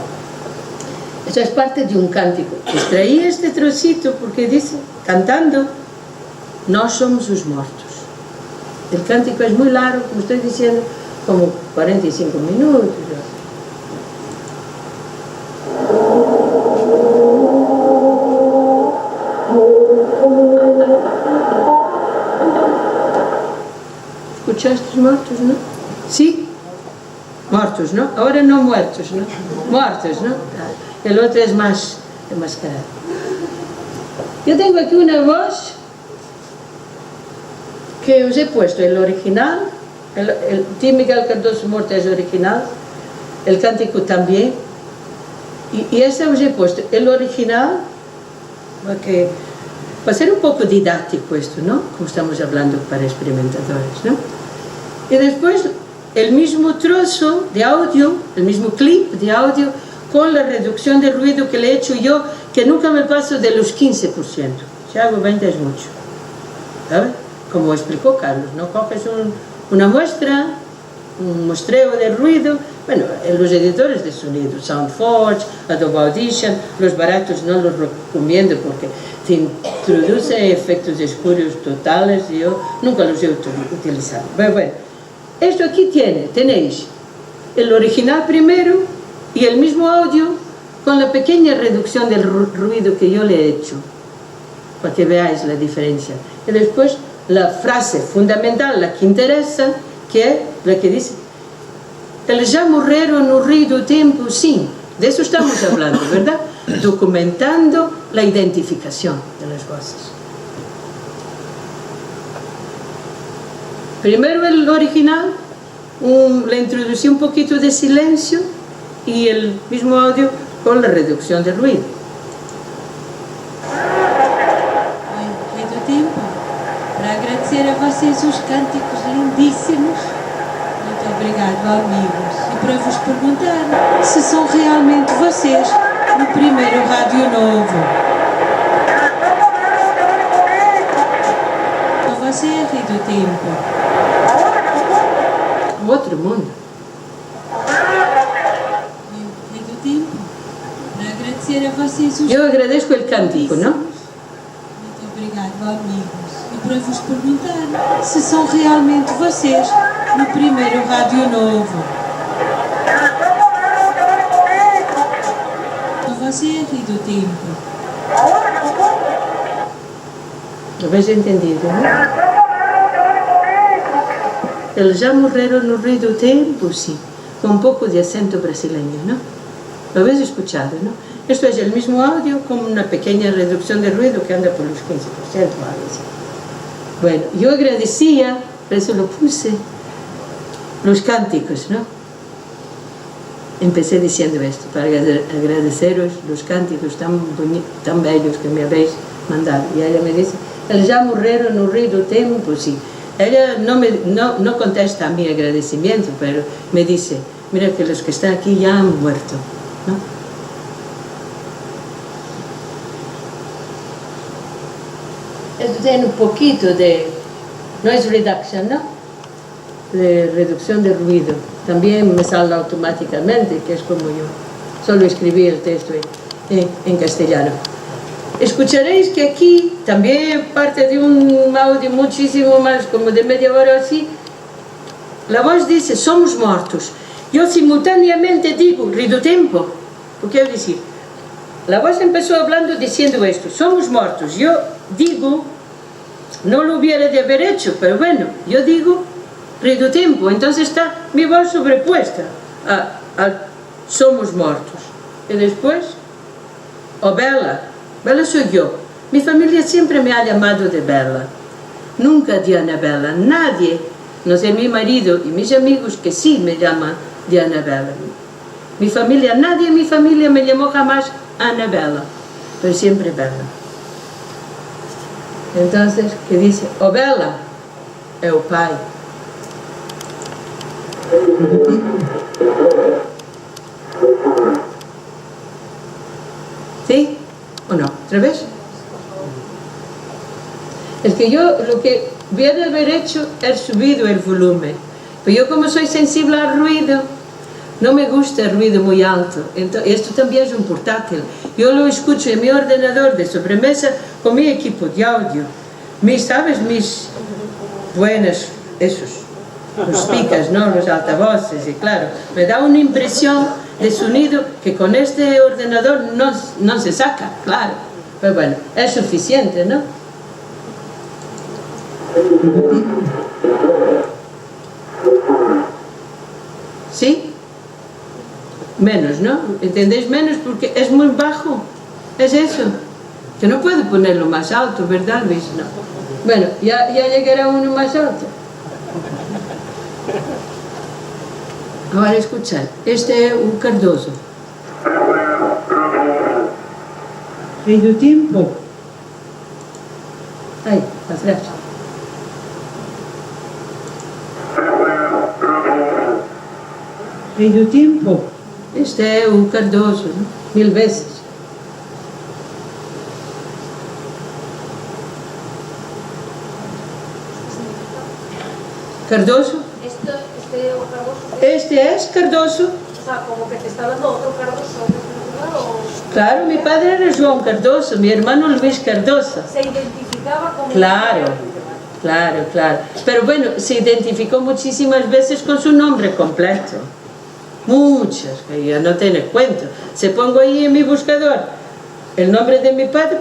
eso es parte de un cántico. Extraí este trocito porque dice, cantando, no somos los muertos. El cántico es muy largo, como estoy diciendo, como 45 minutos. ¿Escuchaste muertos, no? ¿Sí? Muertos, ¿no? Ahora no muertos, ¿no? Muertos, ¿no? El otro es más enmascarado. Yo tengo aquí una voz que os he puesto, el original, el tío Miguel Cardoso muerto es original, el cántico también, y ese os he puesto, el original, porque va a ser un poco didáctico esto, ¿no? Como estamos hablando para experimentadores, ¿no? Y después el mismo trozo de audio, el mismo clip de audio, con la reducción de ruido que le he hecho yo, que nunca me paso de los 15%. Si hago 20 es mucho, ¿sabes? Como explicó Carlos, ¿no? Coges una muestra, un muestreo de ruido, bueno, los editores de sonido, SoundForge, Adobe Audition, los baratos no los recomiendo porque te introduce efectos espurios totales y yo nunca los he utilizado. Bueno, esto aquí tenéis el original primero y el mismo audio con la pequeña reducción del ruido que yo le he hecho, para que veáis la diferencia. Y después la frase fundamental, la que interesa, que es la que dice: eles já morreram no rio do tempo. Sim, de eso estamos hablando, ¿verdad? Documentando la identificación de las voces. Primero el original, le introducí un poquito de silencio y el mismo audio con la reducción del ruido. Rei do Tempo, para agradecer a vocês os cânticos lindíssimos. Muito obrigado, amigos. E para vos perguntar se são realmente vocês no primeiro Rádio Novo. Você é Rei do Tempo. Outro mundo. Rei do Tempo, para agradecer a vocês os... Eu agradeço o cântico, não? Muito obrigado, amigos. E para vos perguntar se são realmente vocês no primeiro Rádio Novo. Você é Rei do Tempo. Habéis entendido, não? Eles já morreram no rio do tempo, sim, com um pouco de acento brasileño, ¿no? Lo habéis escuchado, ¿no? Esto es el mismo audio con una pequeña reducción de ruido que anda por los 15% o algo así. Bueno, yo agradecía, por eso lo puse, los cánticos, ¿no? Empecé diciendo esto, para agradeceros los cánticos tan bellos que me habéis mandado. Y ella me dice: eles já morreram no rio do tempo, sim. Ella no contesta a mi agradecimiento, pero me dice: mira que los que están aquí ya han muerto, ¿no? Esto tiene un poquito de noise reduction, ¿no? De reducción de ruido. También me sale automáticamente, que es como yo solo escribí el texto en castellano. Escucharéis que aquí también parte de un audio muchísimo más, como de media hora así, la voz dice: somos mortos. Yo simultáneamente digo: Rei do Tempo. ¿Por qué decir? La voz empezó hablando diciendo esto: somos mortos. Yo digo, no lo hubiera de haber hecho, pero bueno, yo digo Rei do Tempo. Entonces está mi voz sobrepuesta a somos mortos. Y después, oh Bella. Bella soy yo. Mi familia siempre me ha llamado de Bella, nunca de Annabella. Nadie, no sé, mi marido y mis amigos que sí me llaman de Annabella. Mi familia, nadie en mi familia me llamó jamás Annabella, pero siempre Bella. Entonces, ¿qué dice? Oh Bella, es o pai. ¿Sí? ¿O no? ¿Otra vez? Es que yo lo que hubiera haber hecho es subido el volumen. Pero yo, como soy sensible al ruido, no me gusta el ruido muy alto. Entonces, esto también es un portátil. Yo lo escucho en mi ordenador de sobremesa con mi equipo de audio. ¿Sabes? Mis buenos, los speakers, ¿no? Los altavoces, y claro, me da una impresión de sonido que con este ordenador no se saca, claro. Pero bueno, es suficiente, ¿no? ¿Sí? Menos, ¿no? ¿Entendéis? Menos porque es muy bajo. Es eso. Que no puedo ponerlo más alto, ¿verdad, Luis? No. Bueno, ya llegará uno más alto. Ahora escuchad, este es un Cardoso. Rei do Tempo. Ahí, atrás. Rei do Tempo. Este es un Cardoso, ¿no? 1000 veces. Cardoso. Este es Cardoso. O sea, como que te está dando otro Cardoso. ¿O? Claro, mi padre era João Cardoso, mi hermano Luis Cardoso. Se identificaba como... Claro, claro, claro. Pero bueno, se identificó muchísimas veces con su nombre completo. muchas, que ya no tiene cuento. Si pongo ahí en mi buscador el nombre de mi padre,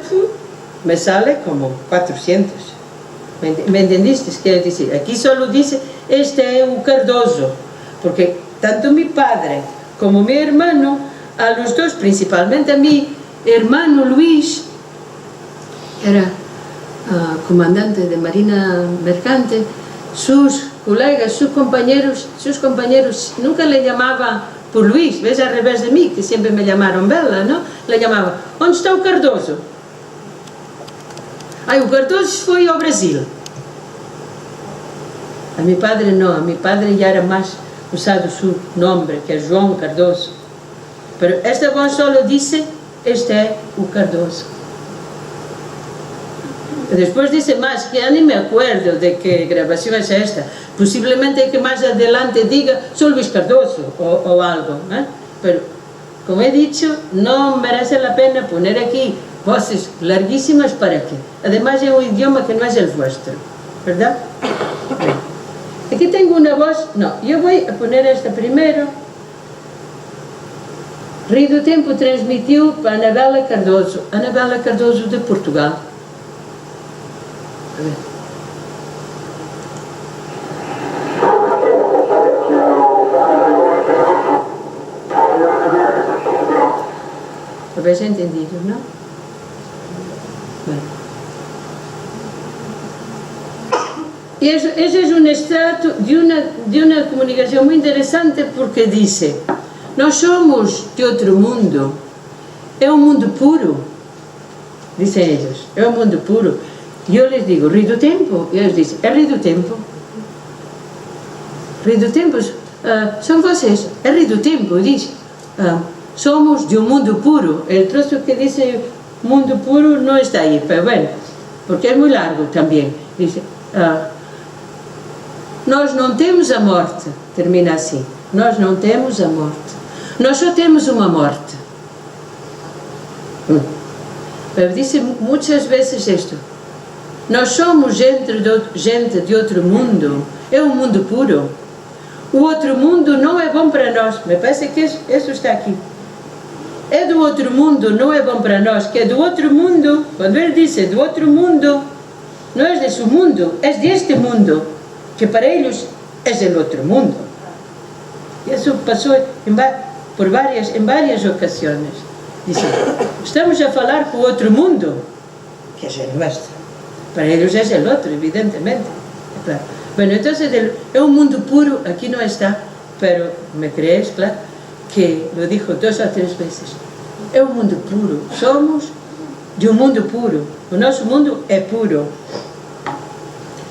me sale como 400. ¿Me entendiste? Quiero decir, aquí solo dice, este es un Cardoso, porque tanto mi padre como mi hermano, a los dos, principalmente a mi hermano Luis, era comandante de Marina Mercante, sus colegas, sus compañeros nunca le llamaban por Luis, ves al revés de mí, que siempre me llamaron Bella, ¿no? Le llamaban, ¿dónde está o Cardoso? Ai, o Cardoso foi ao Brasil. A mi padre no, a mi padre ya era más usado su nombre, que es João Cardoso. Pero esta voz solo dice, este es o Cardoso. Después dice más, que ya ni me acuerdo de qué grabación es esta. Posiblemente que más adelante diga, soy Luis Cardoso o algo, ¿eh? Pero, como he dicho, no merece la pena poner aquí voces larguísimas, ¿para qué? Además es un idioma que no es el vuestro, ¿verdad? Aquí tengo una voz, no, yo voy a poner esta primero. Rio do Tempo transmitiu para Anabela Cardoso de Portugal. A ver. ¿Habéis entendido, no? Bueno. Y ese es un extracto de una comunicación muy interesante, porque dice, nós somos de outro mundo, é um mundo puro, dizem eles, é um mundo puro. E eu lhes digo, Rio do Tempo, e eles dizem, é Rio do Tempo. Rio do Tempo, são vocês, é Rio do Tempo, diz, somos de um mundo puro. El trozo que dice mundo puro no está ahí, pero bueno, porque é muito largo também. Dice, nós não temos a morte, termina assim, nós não temos a morte, nós só temos uma morte. Pero dice muitas vezes isto, nós somos gente de outro mundo, é um mundo puro. O outro mundo não é bom para nós, me parece que isso está aqui. É do outro mundo, não é bom para nós, que é do outro mundo, quando ele diz do outro mundo, não é de seu mundo, é deste mundo, que para eles é do outro mundo. Isso passou em várias ocasiões. Dice, estamos a falar com o outro mundo, que é o nosso. Para eles é o outro, evidentemente. É claro. Bueno, então, é um mundo puro, aqui não está, pero me crees, claro, que lo dijo 2 ou 3 vezes. É um mundo puro, somos de um mundo puro, o nosso mundo é puro.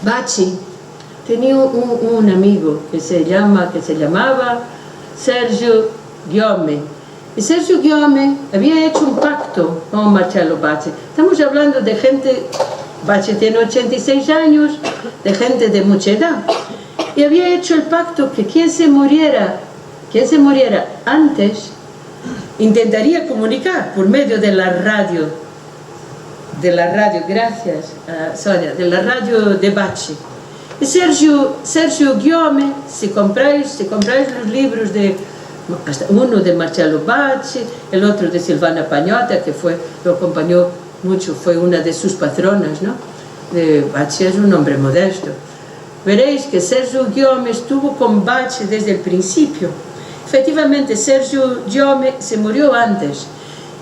Bacci tinha um amigo que se chamava Sérgio Guiome. E Sérgio Guiome había hecho un pacto con Marcelo Bacci. Estamos hablando de gente, Bacci tiene 86 años, de gente de mucha edad. Y había hecho el pacto que quien se muriera antes, intentaría comunicar por medio de la radio, gracias Sonia, de la radio de Bacci. Y Sérgio Guiome, si compráis los libros uno de Marcelo Bacci, el otro de Silvana Pagnotta, que lo acompañó mucho, fue una de sus patronas, ¿no? Bacci es un hombre modesto. Veréis que Sérgio Guiome estuvo con Bacci desde el principio. Efectivamente, Sérgio Guiome se murió antes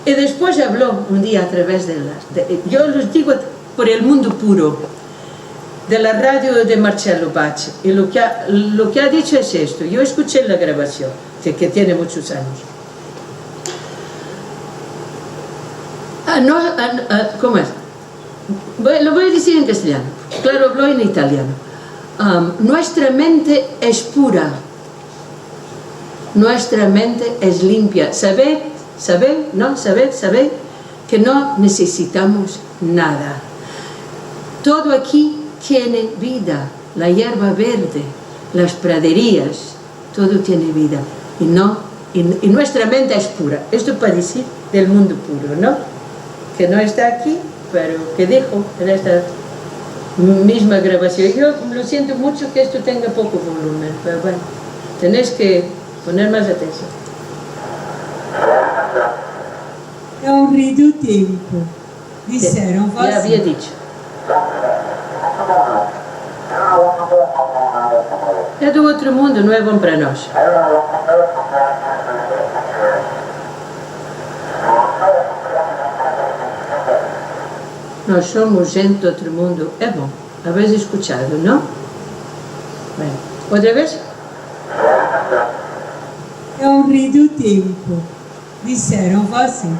y después habló un día a través yo los digo por el mundo puro, de la radio de Marcelo Bacci. Y lo que ha dicho es esto. Yo escuché la grabación, que tiene muchos años. ¿Cómo es? Lo voy a decir en castellano. Claro, hablo en italiano. Nuestra mente es pura. Nuestra mente es limpia. ¿Sabed que no necesitamos nada? Todo aquí tiene vida. La hierba verde, las praderías, todo tiene vida. Y nuestra mente es pura. Esto para decir del mundo puro, ¿no? Que no está aquí, pero que dijo en esta misma grabación. Yo lo siento mucho que esto tenga poco volumen, pero bueno, tenéis que poner más atención. É o rei do tempo. Disseram Ya había vocês. dicho. É do outro mundo, não é bom para nós. Nós somos gente do outro mundo, é bom. Habéis escuchado, não? Bem, outra vez? É o rei do tempo. Disseram vocês.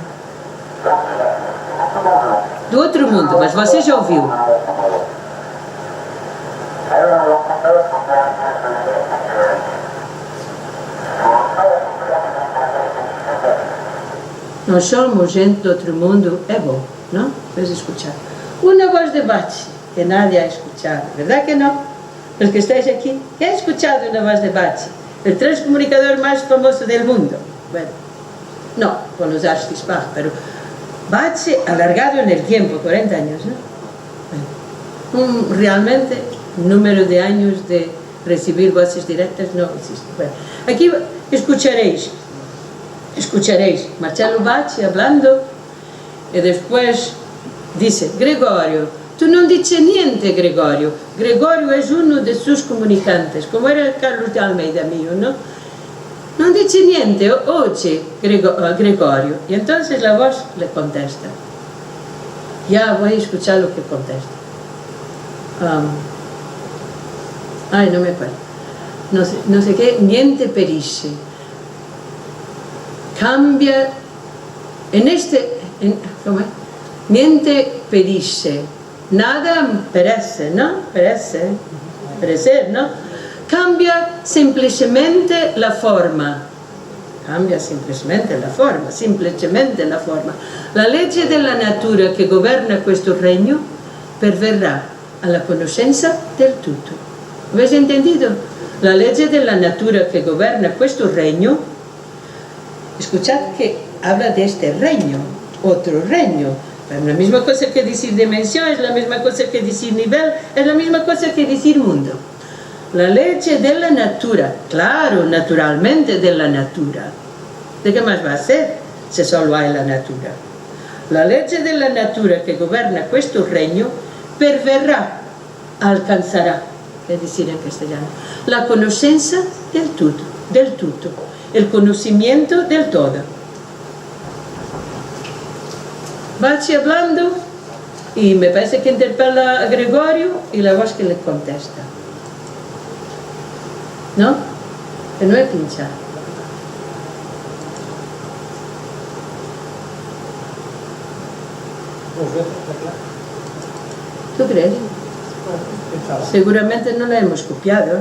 Do outro mundo, mas você já ouviu. Nós somos gente do outro mundo, é bom, não? Vamos escuchar. Uma voz de Bachi, que nadie ha escuchado, ¿verdad que no? Los que estáis aquí, ¿qué ha escuchado una voz de Bachi? El transcomunicador más famoso del mundo. Bueno, no, con los Archdispach, pero Bachi alargado en el tiempo, 40 años, ¿no? Bueno, realmente, número de años de recibir voces directas no existe. Bueno, aquí escucharéis Marcelo Bachi hablando y después dice: Gregorio, tú no dices niente, Gregorio. Gregorio es uno de sus comunicantes, como era Carlos de Almeida mío, ¿no? No dice niente, oye, Gregorio. Y entonces la voz le contesta. Ya voy a escuchar lo que contesta. Ay, no me acuerdo. No sé qué, niente perisce. Cambia ¿cómo es? Niente perisce, nada perece, ¿no? Perecer, ¿no? Cambia semplicemente la forma. Semplicemente la forma. La legge della natura che governa questo regno perverrà alla conoscenza del tutto. ¿Habéis entendido? La legge della natura che governa questo regno. Escuchad que habla de este reino, otro reino. Es la misma cosa que decir dimensión, es la misma cosa que decir nivel, es la misma cosa que decir mundo. La legge della natura, claro, naturalmente della natura. ¿De qué más va a ser si solo hay la natura? La legge della natura che governa questo regno perverrà, alcanzará, es decir en castellano, la conoscenza del tutto. El conocimiento del todo. Bachi hablando y me parece que interpela a Gregorio y la voz que le contesta. ¿No? Que no he pinchado. ¿Tú crees? Seguramente no la hemos copiado.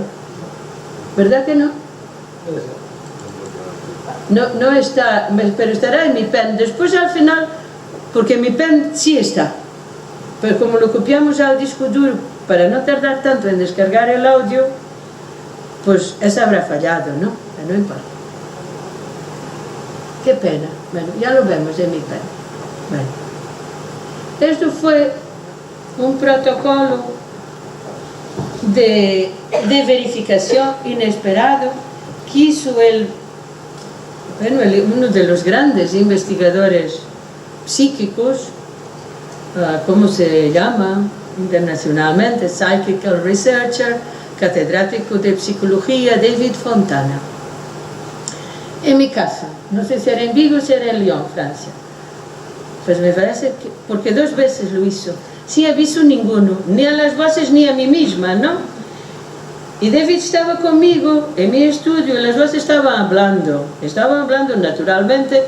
¿Verdad que no? No está, pero estará en mi pen. Después al final, porque mi pen sí está, pero como lo copiamos al disco duro para no tardar tanto en descargar el audio, pues esa habrá fallado, ¿no? Pero no importa. Qué pena. Bueno, ya lo vemos en mi pen. Bueno, esto fue un protocolo de verificación inesperado que hizo uno de los grandes investigadores psíquicos, ¿cómo se llama internacionalmente? Psychical Researcher, catedrático de psicología, David Fontana. En mi casa, no sé si era en Vigo o si era en Lyon, Francia. Pues me parece que, porque 2 veces lo hizo, sin aviso ninguno, ni a las voces ni a mí misma, ¿no? Y David estaba conmigo en mi estudio y las voces estaban hablando naturalmente.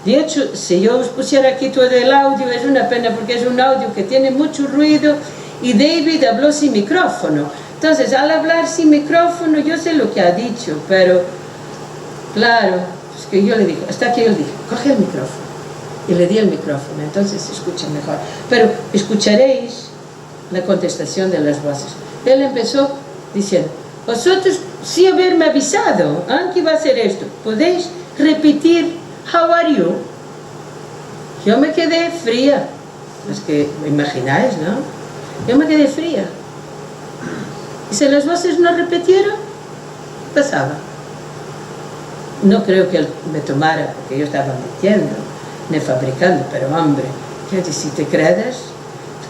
De hecho, si yo os pusiera aquí todo el audio, es una pena porque es un audio que tiene mucho ruido y David habló sin micrófono. Entonces, al hablar sin micrófono, yo sé lo que ha dicho, pero claro, es que yo le dije, hasta que yo le dije, coge el micrófono. Y le di el micrófono, entonces se escucha mejor. Pero escucharéis la contestación de las voces. Él empezó diciendo: vosotros, sin haberme avisado, que iba a hacer esto, ¿podéis repetir how are you? Yo me quedé fría. Es que me imagináis, ¿no? Yo me quedé fría. Y si las voces no repitieron, pasaba. no creo que él me tomara, porque yo estaba metiendo, ni fabricando, pero hombre, quiero decir, ¿te crees?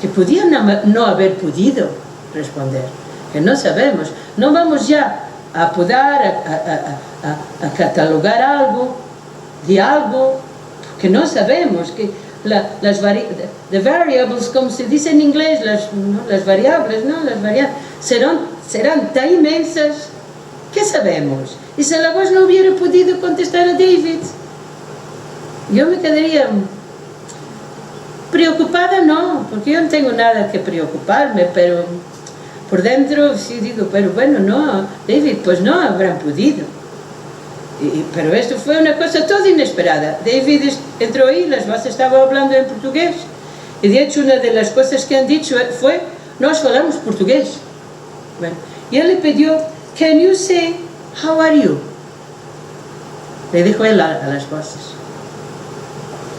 Que podían no haber podido responder, que no sabemos, no vamos ya a poder a catalogar algo de algo que no sabemos, que the variables, como se dice en inglés, las variables, ¿no? Las variables serán tan inmensas que sabemos. Y si la voz no hubiera podido contestar a David, yo me quedaría preocupada, no, porque yo no tengo nada que preocuparme, pero por dentro sí digo, pero bueno, no, David, pues no habrán podido. Pero esto fue una cosa toda inesperada. David entró ahí, las voces estaban hablando en portugués, y de hecho una de las cosas que han dicho fue, nós falamos portugués. Bueno, y él le pidió, can you say, how are you? Le dijo él a las voces.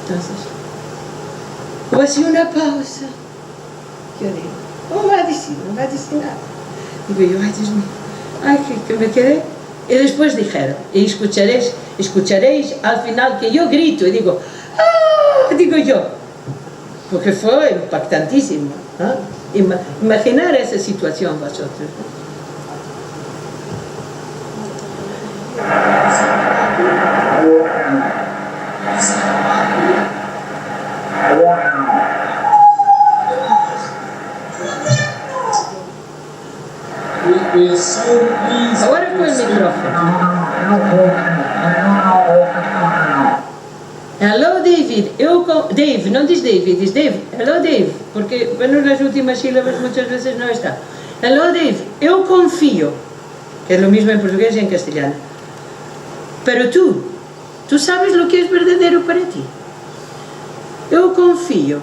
Entonces, hubo así una pausa. Yo digo, no va a decir nada. Digo yo, ay Dios mío, ay, que me quedé. Y después dijeron, y escucharéis al final que yo grito y digo, ¡ah! Digo yo, porque fue impactantísimo, ¿eh? Imaginar esa situación vosotros, ¿no? Ahora con el micrófono. Hello David, Dave, não diz David, diz Dave. Hello Dave, porque bueno, nas últimas sílabas muchas veces no está. Hello Dave, eu confío, que es lo mismo en portugués y en castellano. Pero tú sabes lo que es verdadero para ti. Eu confío.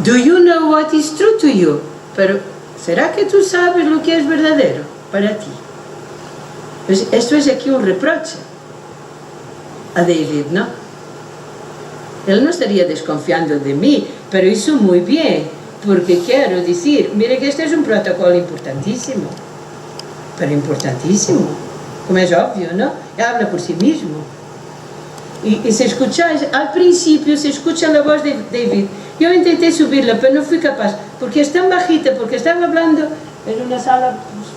Do you know what is true to you? Pero, ¿será que tú sabes lo que es verdadero para ti? Pues esto es aquí un reproche a David, ¿no? Él no estaría desconfiando de mí, pero hizo muy bien, porque quiero decir, mire que este es un protocolo importantísimo, pero importantísimo, como es obvio, ¿no? Habla por sí mismo. Y si escucháis, al principio se escucha la voz de David. Yo intenté subirla, pero no fui capaz, porque es tan bajita, porque estaba hablando en una sala, pues,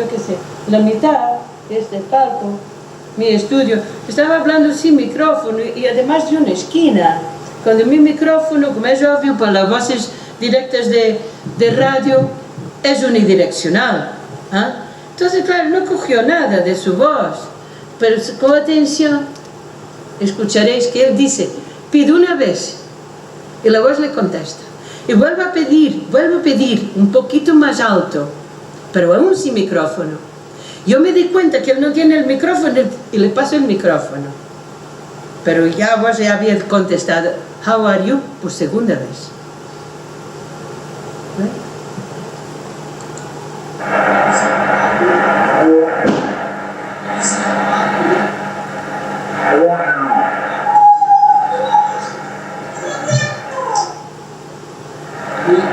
yo qué sé, la mitad de este palco, mi estudio, estaba hablando sin micrófono y además de una esquina, cuando mi micrófono, como es obvio, para las voces directas de radio, es unidireccional. ¿Eh? Entonces, claro, no cogió nada de su voz, pero con atención escucharéis que él dice, pide una vez, y la voz le contesta, y vuelve a pedir un poquito más alto, pero aún sin micrófono. Yo me di cuenta que él no tiene el micrófono y le paso el micrófono, pero ya vos ya había contestado, how are you, por segunda vez. ¿Eh?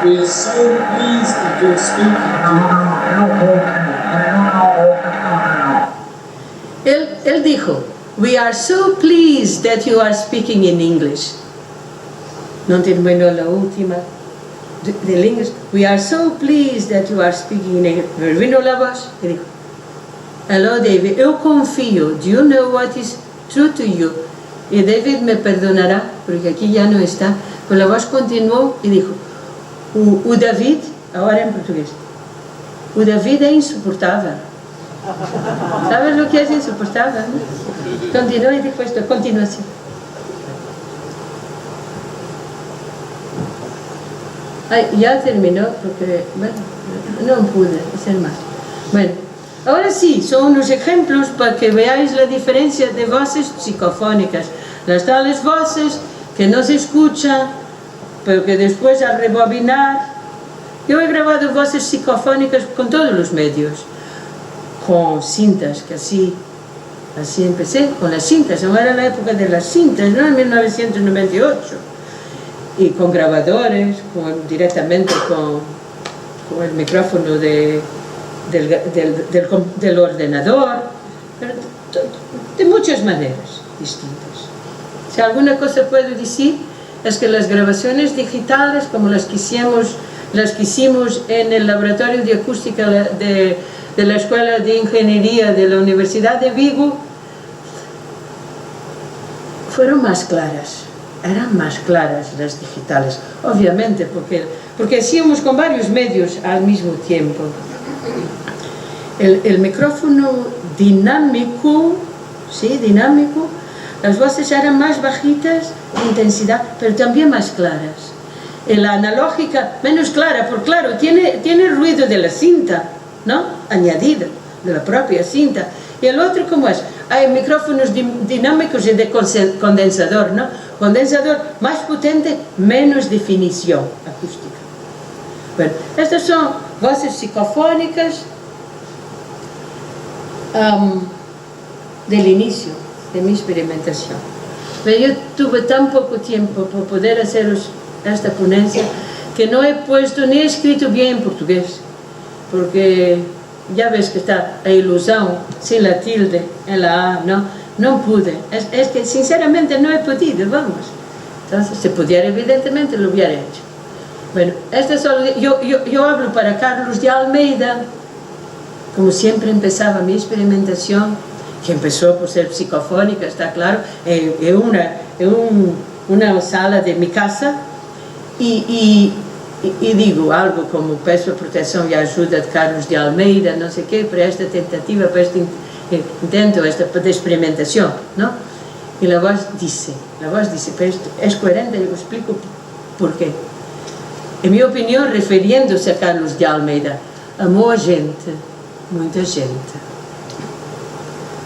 We are so pleased that you're speaking. Él dijo, we are so pleased that you are speaking in English. No terminó la última del inglés. We are so pleased that you are speaking in English. Me vino la voz y dijo, hello David, eu confío. Do you know what is true to you? Y David me perdonará, porque aquí ya no está. Pero la voz continuó y dijo, o David, ahora en portugués, o David é insuportável. ¿Sabes lo que es insoportable? ¿No? Continúa y dijo esto, a continuación. Ay, ya terminó porque, bueno, no pude hacer más. Bueno, ahora sí, son unos ejemplos para que veáis la diferencia de voces psicofónicas. Las tales voces que no se escuchan, pero que después al rebobinar... Yo he grabado voces psicofónicas con todos los medios. Con cintas, que así empecé, con las cintas, ahora era la época de las cintas, ¿no? En 1998, y con grabadores, directamente con el micrófono del ordenador, maneras distintas. Si alguna cosa puedo decir es que las grabaciones digitales, como las que hicimos en el laboratorio de acústica de la Escuela de Ingeniería de la Universidad de Vigo, fueron más claras, eran más claras las digitales, obviamente, porque hacíamos con varios medios al mismo tiempo. El micrófono dinámico, sí, dinámico, las voces eran más bajitas de intensidad, pero también más claras. La analógica, menos clara, porque claro, tiene el ruido de la cinta, ¿no? Añadido, de la propia cinta. Y el otro, ¿cómo es? Hay micrófonos dinámicos y de condensador, ¿no? Condensador más potente, menos definición acústica. Bueno, estas son voces psicofónicas del inicio de mi experimentación. Pero yo tuve tan poco tiempo para poder hacer esta ponencia que no he puesto ni he escrito bien en portugués, porque ya ves que está la ilusión sin la tilde en la A, no pude, es que sinceramente no he podido, vamos. Entonces, si pudiera, evidentemente lo hubiera hecho. Bueno, yo hablo para Carlos de Almeida, como siempre empezaba mi experimentación, que empezó por ser psicofónica, está claro, en una sala de mi casa, y digo algo como peço a proteção e a ajuda de Carlos de Almeida, não sei o quê, para esta tentativa, para este intento, esta experimentação, não? E a voz disse, pero esto es coherente, eu explico por quê. En mi opinión, refiriéndose a Carlos de Almeida, amou a gente, muita gente.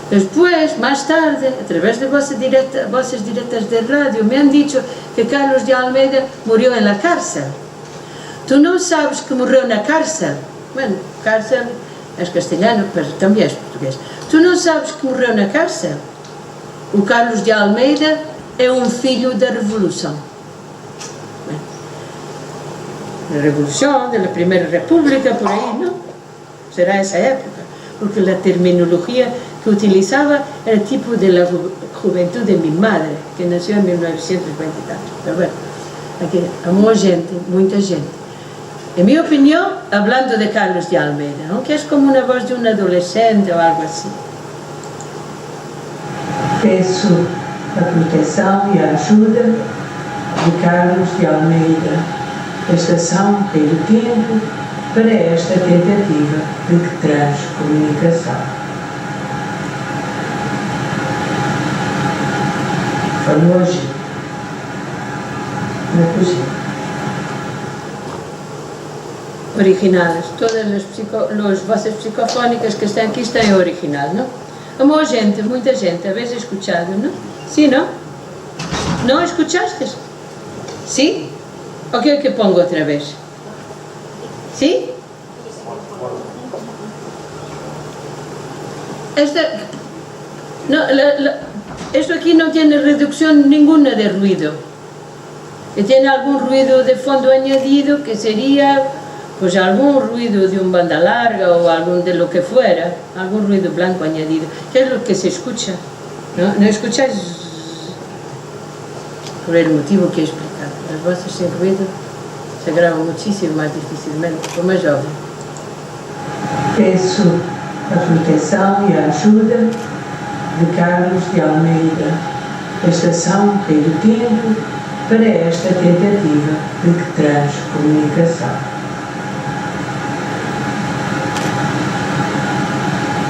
Después, más tarde, a través de voces directas de radio, me han dicho que Carlos de Almeida murió en la cárcel. Tú no sabes que murió en la cárcel. Bueno, cárcel es castellano, pero también es portugués. Tú no sabes que murió en la cárcel. O Carlos de Almeida é un filho da Revolución. Bueno, la Revolución, de la Primera República, por ahí, ¿no? Será esa época, porque la terminología que utilizaba era tipo de la juventud de mi madre, que nació en 1920 y tanto. Pero bueno, aquí amó gente, mucha gente. En mi opinión, hablando de Carlos de Almeida, aunque es como una voz de un adolescente o algo así. Peço a proteção e a ajuda de Carlos de Almeida, Estação Rei do Tempo, para esta tentativa de transcomunicação. Falou hoje na cozinha. Originales, todas las voces psicofónicas que están aquí están en original, ¿no? Amó gente, mucha gente, habéis escuchado, ¿no? ¿Sí, no? ¿No escuchaste? ¿Sí? ¿O quieres que pongo otra vez? ¿Sí? Esto aquí no tiene reducción ninguna de ruido. Que tiene algún ruido de fondo añadido que sería pues algún ruido de un banda larga o algún de lo que fuera, algún ruido blanco añadido, que es lo que se escucha, ¿no? ¿No escucháis? Por el motivo que he explicado. Las voces sin ruido se graban muchísimo más difícilmente, como es obvio. Peço a proteção e a ajuda de Carlos de Almeida, Estação Rei do Tempo, para esta tentativa de transcomunicação.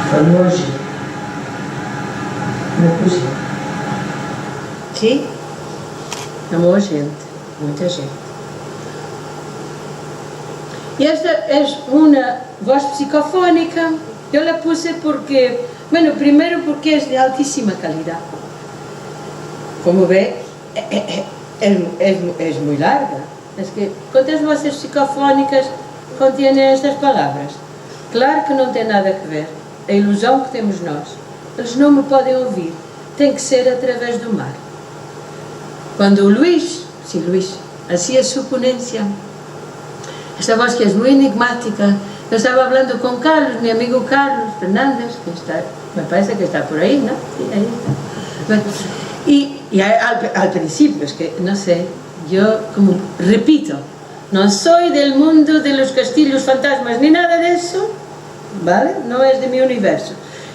Falou hoje na cozinha. ¿Sí? Amó gente, mucha gente. Y esta es una voz psicofónica. Yo la puse porque, bueno, primero porque es de altísima calidad. Como ve, es muy larga. Es que, ¿cuántas voces psicofónicas contienen estas palabras? Claro que não tem nada a ver. A ilusão que temos nós. Eles não me podem ouvir. Tem que ser através do mar. Quando o Luís, hacía su ponencia, esta voz que es muy enigmática, yo estaba hablando con Carlos, mi amigo Carlos Fernández, que está, me parece que está por ahí, ¿no? Sí, ahí está. Bueno, y al principio, es que, no sé, yo como repito, no soy del mundo de los castillos fantasmas ni nada de eso, ¿vale? No es de mi universo.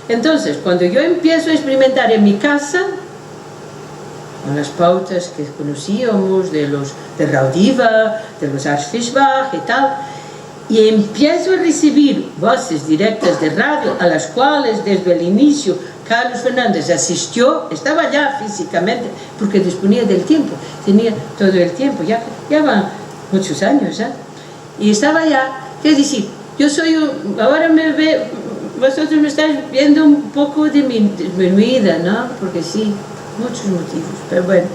Entonces, cuando yo empiezo a experimentar en mi casa, con las pautas que conocíamos de Raudiva, de los Archfischbach y tal, y empiezo a recibir voces directas de radio a las cuales desde el inicio Carlos Fernández asistió, estaba ya físicamente, porque disponía del tiempo, tenía todo el tiempo, ya van muchos años, ¿eh? Y estaba ya, es decir, yo soy, ahora vosotros me estáis viendo un poco disminuida, ¿no? Porque sí, muchos motivos, pero bueno,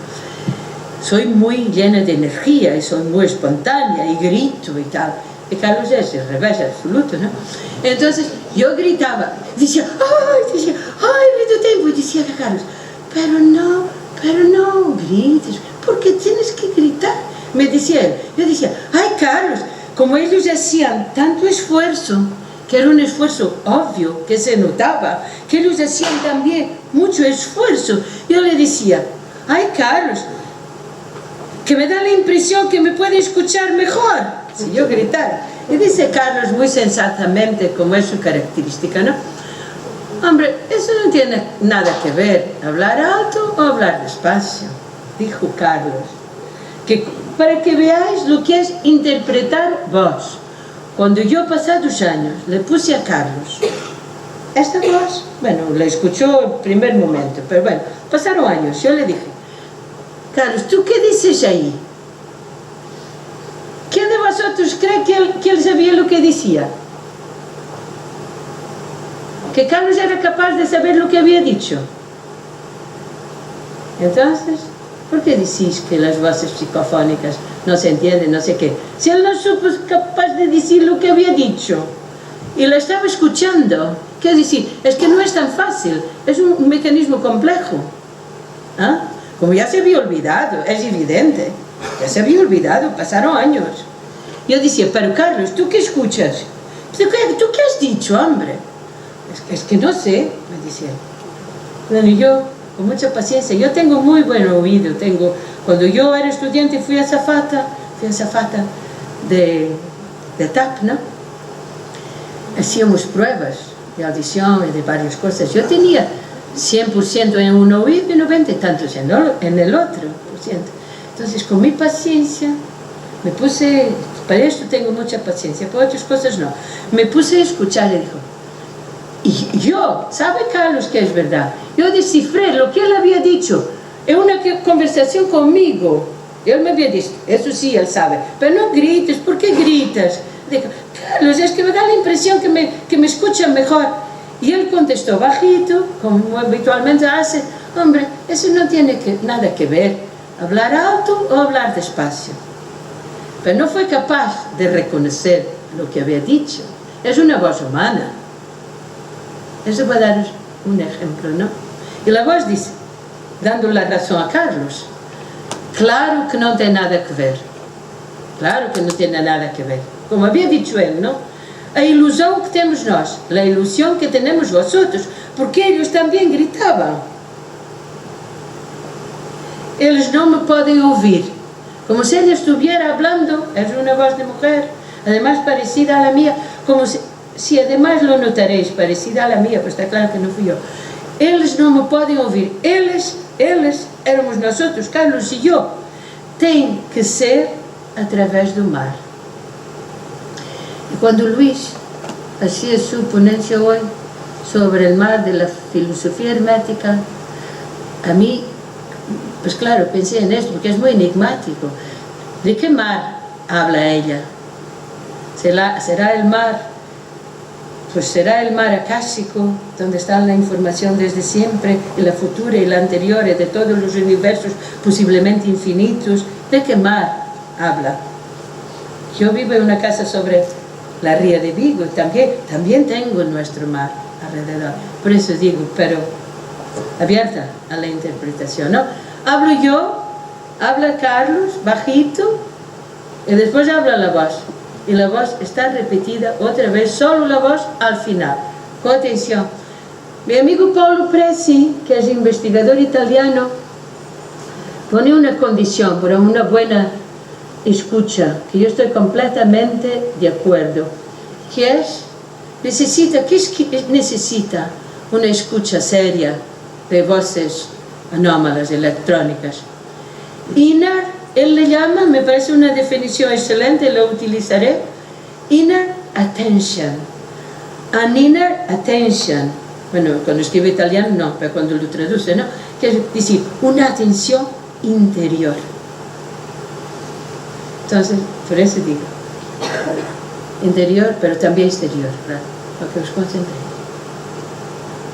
soy muy llena de energía y soy muy espontánea y grito y tal. Y Carlos es el revés absoluto, ¿no? Entonces yo gritaba, decía, ¡ay, de tiempo! Y decía a Carlos, pero no grites, porque tienes que gritar. Me decía él, yo decía, ¡ay, Carlos! Como ellos hacían tanto esfuerzo, que era un esfuerzo obvio, que se notaba, que ellos hacían también mucho esfuerzo, yo le decía, ¡ay, Carlos! Que me da la impresión que me puede escuchar mejor si yo gritara. Y dice Carlos muy sensatamente, como es su característica, ¿no? Hombre, eso no tiene nada que ver, hablar alto o hablar despacio, dijo Carlos. Para que veáis lo que es interpretar voz. Cuando yo, pasados años, le puse a Carlos esta voz, bueno, la escuchó el primer momento, pero bueno, pasaron años, yo le dije, Carlos, ¿tú qué dices ahí? ¿Quién de vosotros cree que él sabía lo que decía? Que Carlos era capaz de saber lo que había dicho. Entonces, ¿por qué decís que las voces psicofónicas no se entienden, no sé qué? Si él no supo capaz de decir lo que había dicho y la estaba escuchando, ¿qué decir? Es que no es tan fácil, es un mecanismo complejo. ¿Ah? Como ya se había olvidado, es evidente, ya se había olvidado, pasaron años. Yo decía, pero Carlos, ¿tú qué escuchas? ¿Tú qué has dicho, hombre? Es que no sé, me decía. Bueno, yo, con mucha paciencia, yo tengo muy buen oído, cuando yo era estudiante fui azafata de TAP, ¿no? Hacíamos pruebas de audición y de varias cosas. Yo tenía 100% en un oído y 90 y tantos en el otro por ciento. Entonces, con mi paciencia, me puse, para esto tengo mucha paciencia, para otras cosas no, me puse a escuchar y dijo, y yo, ¿sabe Carlos que es verdad? Yo descifré lo que él había dicho en una conversación conmigo. Él me había dicho, eso sí, él sabe, pero no grites, ¿por qué gritas? Digo, Carlos, es que me da la impresión que me escuchan mejor. Y él contestó bajito, como habitualmente hace, hombre, eso no tiene nada que ver, hablar alto o hablar despacio. Pero no fue capaz de reconocer lo que había dicho. Es una voz humana. Eso va a dar un ejemplo, ¿no? Y la voz dice, dando la razón a Carlos, claro que no tiene nada que ver. Claro que no tiene nada que ver. Como había dicho él, ¿no? A ilusão que temos nós, a ilusão que tenemos vosotros, porque ellos también gritaban. Eles no me pueden oír, como si ella estuviera hablando, es una voz de mujer, además parecida a la mía, como si además lo notaréis, parecida a la mía, pues está claro que no fui yo. Eles no me pueden oír, eles éramos nosotros, Carlos y yo, tem que ser a través do mar. Y cuando Luis hacía su ponencia hoy sobre el mar de la filosofía hermética, a mí, pues claro, pensé en esto, porque es muy enigmático. ¿De qué mar habla ella? ¿Será el mar? Pues será el mar acásico, donde está la información desde siempre, y la futura y la anterior, y de todos los universos posiblemente infinitos. ¿De qué mar habla? Yo vivo en una casa sobre la ría de Vigo, también tengo nuestro mar alrededor. Por eso digo, pero abierta a la interpretación, ¿no? Hablo yo, habla Carlos, bajito, y después habla la voz. Y la voz está repetida otra vez, solo la voz al final. Con atención. Mi amigo Paolo Presi, que es investigador italiano, pone una condición para una buena escucha, que yo estoy completamente de acuerdo, que es, ¿qué es que necesita una escucha seria de voces anómalas electrónicas? Inner, él le llama, me parece una definición excelente, lo utilizaré, inner attention, an inner attention, bueno, cuando escribe italiano no, pero cuando lo traduce, ¿no? Que es decir, una atención interior. Entonces, por eso digo, interior, pero también exterior, claro, para que os concentréis.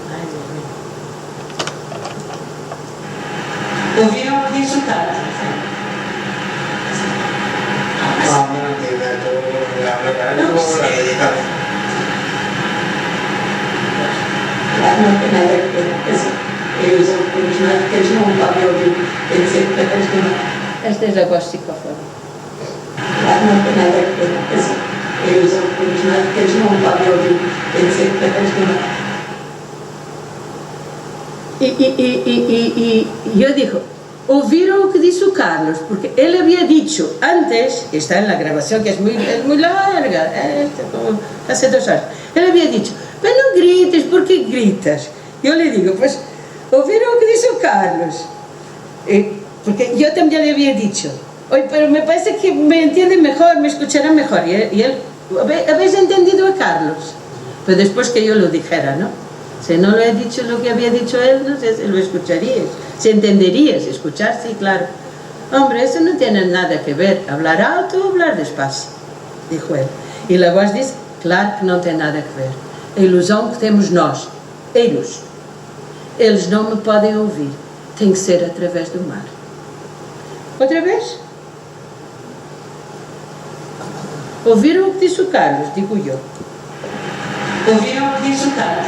Ay, Dios mío. ¿Oyeron disfrutar? Esta es la voz psicofónica. Y yo digo, ¿oyeron lo que dijo Carlos? Porque él había dicho antes, está en la grabación que es muy larga, como hace 2 horas, él había dicho, pero no grites, ¿por qué gritas? Yo le digo, pues, ¿oyeron lo que dijo Carlos? Porque yo también le había dicho, oye, pero me parece que me entiende mejor, me escuchará mejor. Y él, ¿habéis entendido a Carlos? Pues después que yo lo dijera, ¿no? Si no lo he dicho lo que había dicho él, no sé si lo escucharíais, si entenderíais, escuchar, sí, claro. Hombre, eso no tiene nada que ver, hablar alto o hablar despacio, dijo él. Y la voz dice, claro que não tem nada a ver. A ilusão que temos nós, eles não me podem ouvir, tem que ser através do mar. Outra vez? Ouviram o que disse o Carlos, digo eu. Ouviram o que disse o Carlos?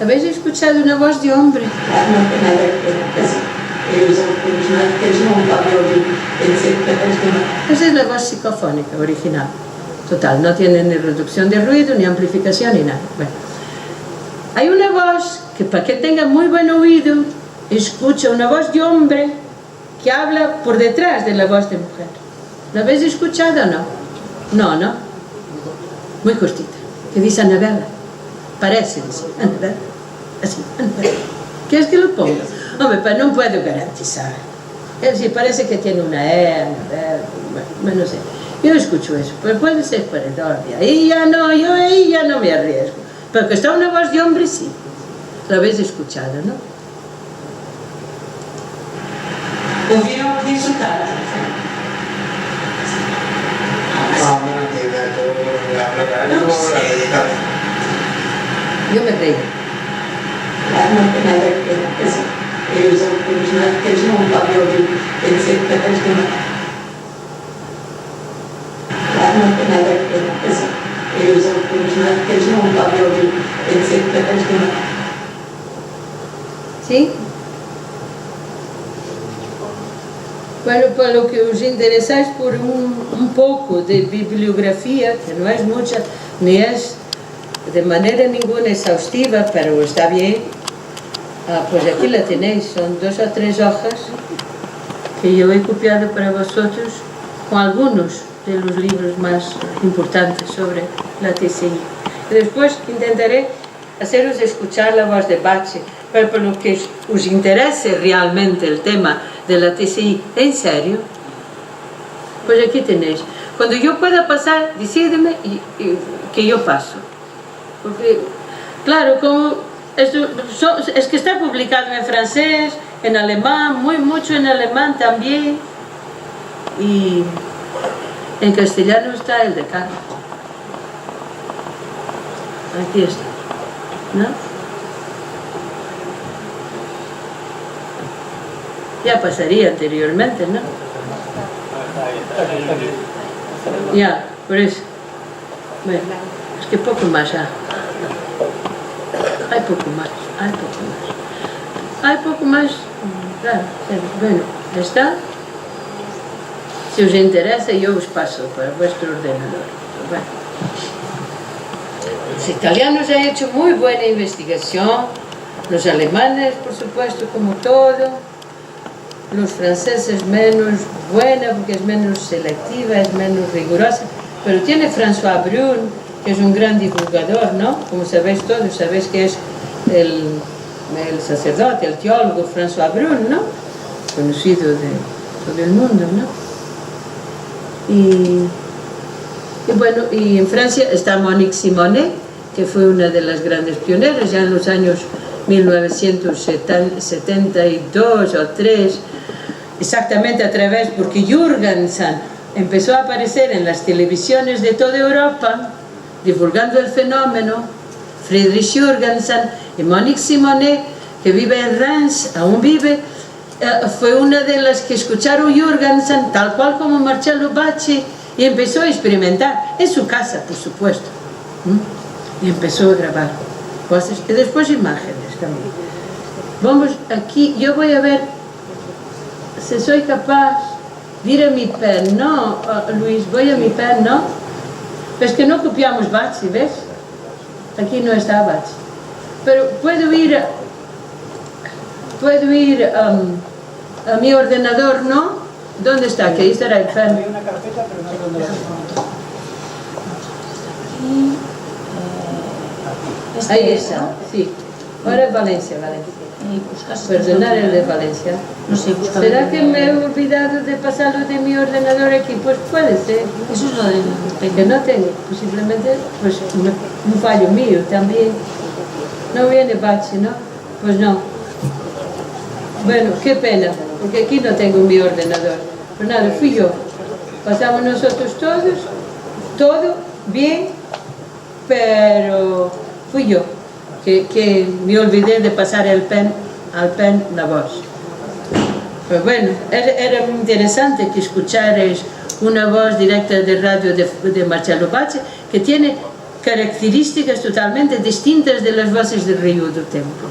¿Habéis escuchado una voz de hombre? Esa es la voz psicofónica original. Total, no tiene ni reducción de ruido, ni amplificación, ni nada. Bueno. Hay una voz que, para que tenga muy buen oído, escucha una voz de hombre que habla por detrás de la voz de mujer. ¿La habéis escuchado o no? No, ¿no? Muy cortita. Que dice Anabela. Parece, dice Anabela. Así, Anabela. ¿Quieres que lo ponga? Hombre, pero no puedo garantizar. Es decir, parece que tiene una Anabela. Bueno, no sé. Yo escucho eso, pero puede ser por el orden. Ahí ya no, yo ahí ya no me arriesgo. Pero que está una voz de hombre, sí. ¿La habéis escuchado, no? ¿Oyeron disfrutar? Yo me reí. ¿Sí? Bueno, para lo que os interesáis por un poco de bibliografía, que no es mucha, ni es de manera ninguna exhaustiva, pero está bien, pues aquí la tenéis, son 2 o 3 hojas que yo he copiado para vosotros con algunos de los libros más importantes sobre la TCI. Y después intentaré haceros escuchar la voz de Bache, pero por lo que os interese realmente el tema de la TCI en serio, pues aquí tenéis. Cuando yo pueda pasar, decídeme y que yo paso. Porque, claro, como esto, es que está publicado en francés, en alemán, mucho en alemán también, y en castellano está el de Carlos. Aquí está, ¿no? Ya pasaría anteriormente, ¿no? Ya, por eso. Bueno, es que poco más ya. Ay, poco más, hay poco más, claro, bueno, está. Si os interesa, yo os paso para vuestro ordenador. Bueno. Los italianos han hecho muy buena investigación, los alemanes, por supuesto, como todo, los franceses menos buena porque es menos selectiva, es menos rigurosa, pero tiene François Brun, que es un gran divulgador, ¿no? Como sabéis todos, sabéis que es el sacerdote, el teólogo François Brun, ¿no? Conocido de todo el mundo, ¿no? Y bueno, y en Francia está Monique Simonet, que fue una de las grandes pioneras ya en los años 1972 o 3, exactamente a través, porque Jürgensen empezó a aparecer en las televisiones de toda Europa, divulgando el fenómeno, Friedrich Jürgensen, y Monique Simonet, que vive en Reims, aún vive, fue una de las que escucharon Jürgensen, tal cual como Marcello Bacci, y empezó a experimentar, en su casa, por supuesto, y empezó a grabar voces, y después imágenes también. Vamos aquí, yo voy a ver si soy capaz de ir a mi pen, ¿no, Luis? Voy a mi pen, ¿no? Es que no copiamos Bacci, ¿ves? Aquí no está Bacci. Pero puedo ir a mi ordenador, ¿no? ¿Dónde está? Que ahí estará el pen. Hay una carpeta, pero no sé dónde la pongo. Ahí está, sí. Ahora es Valencia. Perdonar el de Valencia. No sé, buscar. ¿Será que me he olvidado de pasarlo de mi ordenador aquí? Pues puede ser. Eso es lo del Que no tengo, posiblemente, pues un fallo mío también. No viene Bacci, ¿no? Pues no. Bueno, qué pena, porque aquí no tengo mi ordenador. Pues nada, fui yo. Pasamos nosotros todos, todo bien, pero fui yo, que me olvidé de pasar al pen la voz. Pues bueno, era muy interesante que escucharais una voz directa de radio de Marcello Bacci, que tiene características totalmente distintas de las voces de Río do Tempo.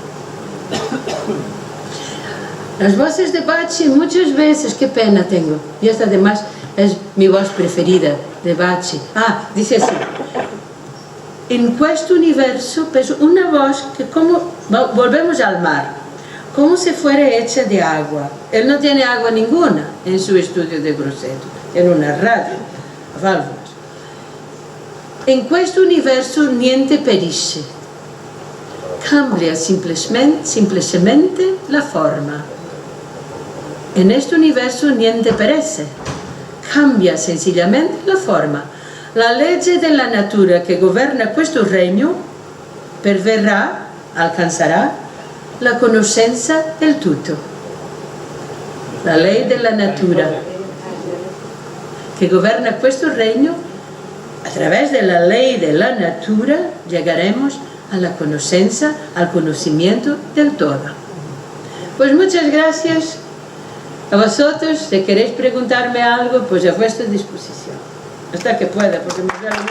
Las voces de Bacci muchas veces, qué pena tengo, y esta además es mi voz preferida de Bacci. Dice así: en questo universo, pues una voz que como, volvemos al mar, como si fuera hecha de agua. Él no tiene agua ninguna en su estudio de Grosseto, tiene una radio, válvulas. En questo universo niente perisce, cambia semplicemente la forma. En este universo niente perece, cambia sencillamente la forma. La legge della natura che governa questo regno perverrà, alcanzarà la conoscenza del tutto. La ley della natura che governa questo regno, a través de la ley de la natura llegaremos a la conocencia, al conocimiento del todo. Pues muchas gracias a vosotros. Si queréis preguntarme algo, pues a vuestra disposición, hasta que pueda, porque me da mucho gusto.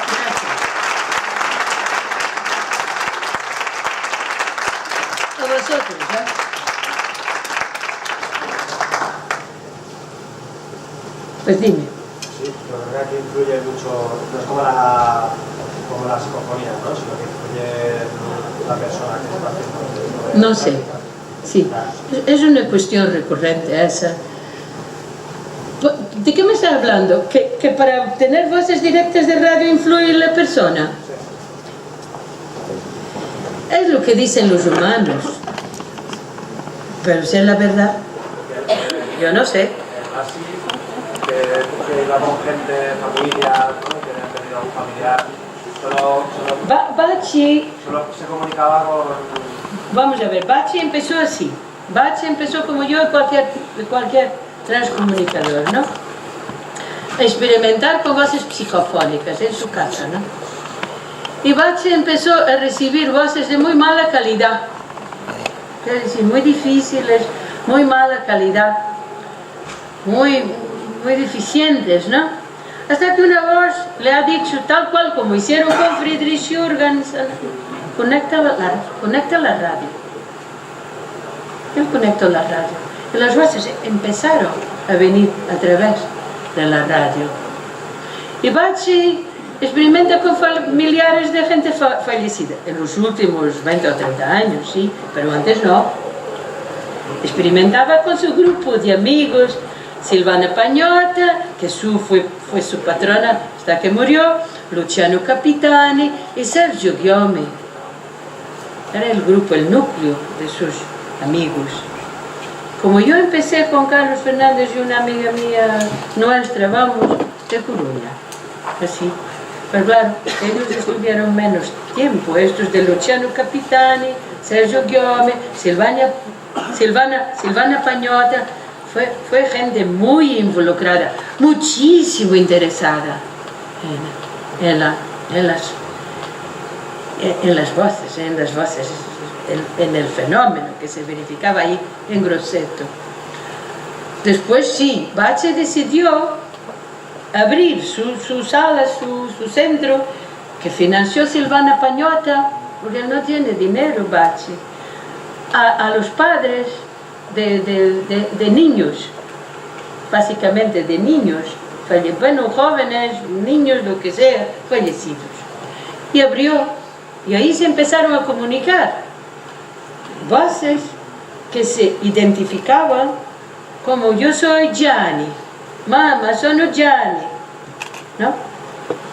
Gracias. A vosotros, ¿eh? Pues dime. Sí, la verdad que influye mucho, no es como la psicofonía, ¿no? Sino que influye la persona que está haciendo. No sé, sí, es una cuestión recurrente esa. ¿De qué me está hablando? ¿Que para obtener voces directas de radio influye la persona? Es lo que dicen los humanos, pero si es la verdad, yo no sé. Así, que iba con gente, familia, ¿no? Que habían tenido a un familiar, Bacci, solo se comunicaba con... vamos a ver, Bacci empezó así. Bacci empezó como yo, cualquier transcomunicador, ¿no? A experimentar con voces psicofónicas en su casa, ¿no? Y Bacci empezó a recibir voces de muy mala calidad, es decir, muy difíciles, muy mala calidad, muy deficientes, ¿no? Hasta que una voz le ha dicho, tal cual como hicieron con Friedrich Jürgensen, conecta la radio. Él conectó la radio. Y las voces empezaron a venir a través de la radio. Y Bachi experimenta con familiares de gente fallecida. En los últimos 20 o 30 años, sí, pero antes no. Experimentaba con su grupo de amigos, Silvana Pagnotta, que fue su patrona hasta que murió, Luciano Capitani y Sergio Ghiome. Era el grupo, el núcleo de sus amigos. Como yo empecé con Carlos Fernández y una amiga mía nuestra, vamos, de Coruña, así. Pero claro, ellos estuvieron menos tiempo, estos de Luciano Capitani, Sergio Ghiome, Silvana Pagnotta, fue gente muy involucrada, muchísimo interesada en las voces, en el fenómeno que se verificaba ahí en Grosseto. Después sí, Bachi decidió abrir su sala, su centro, que financió Silvana Pagnotta, porque no tiene dinero Bachi, a los padres de niños, básicamente de niños, bueno, jóvenes, niños, lo que sea, fallecidos. Y abrió, y ahí se empezaron a comunicar voces que se identificaban como yo soy Gianni, mamá, sono Gianni, ¿no?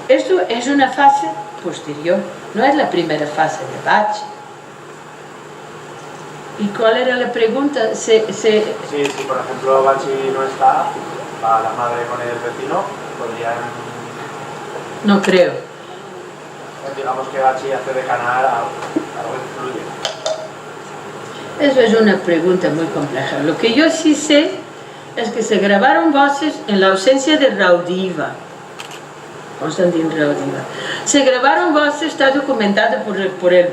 Esto es una fase posterior, no es la primera fase de Bachi. ¿Y cuál era la pregunta? Sí, por ejemplo Bachi no está, va la madre con el vecino, podrían... No creo. Digamos que Bachi hace de canal, algo influye. Eso es una pregunta muy compleja. Lo que yo sí sé es que se grabaron voces en la ausencia de Raudiva, Konstantin Raudiva. Se grabaron voces, está documentado por el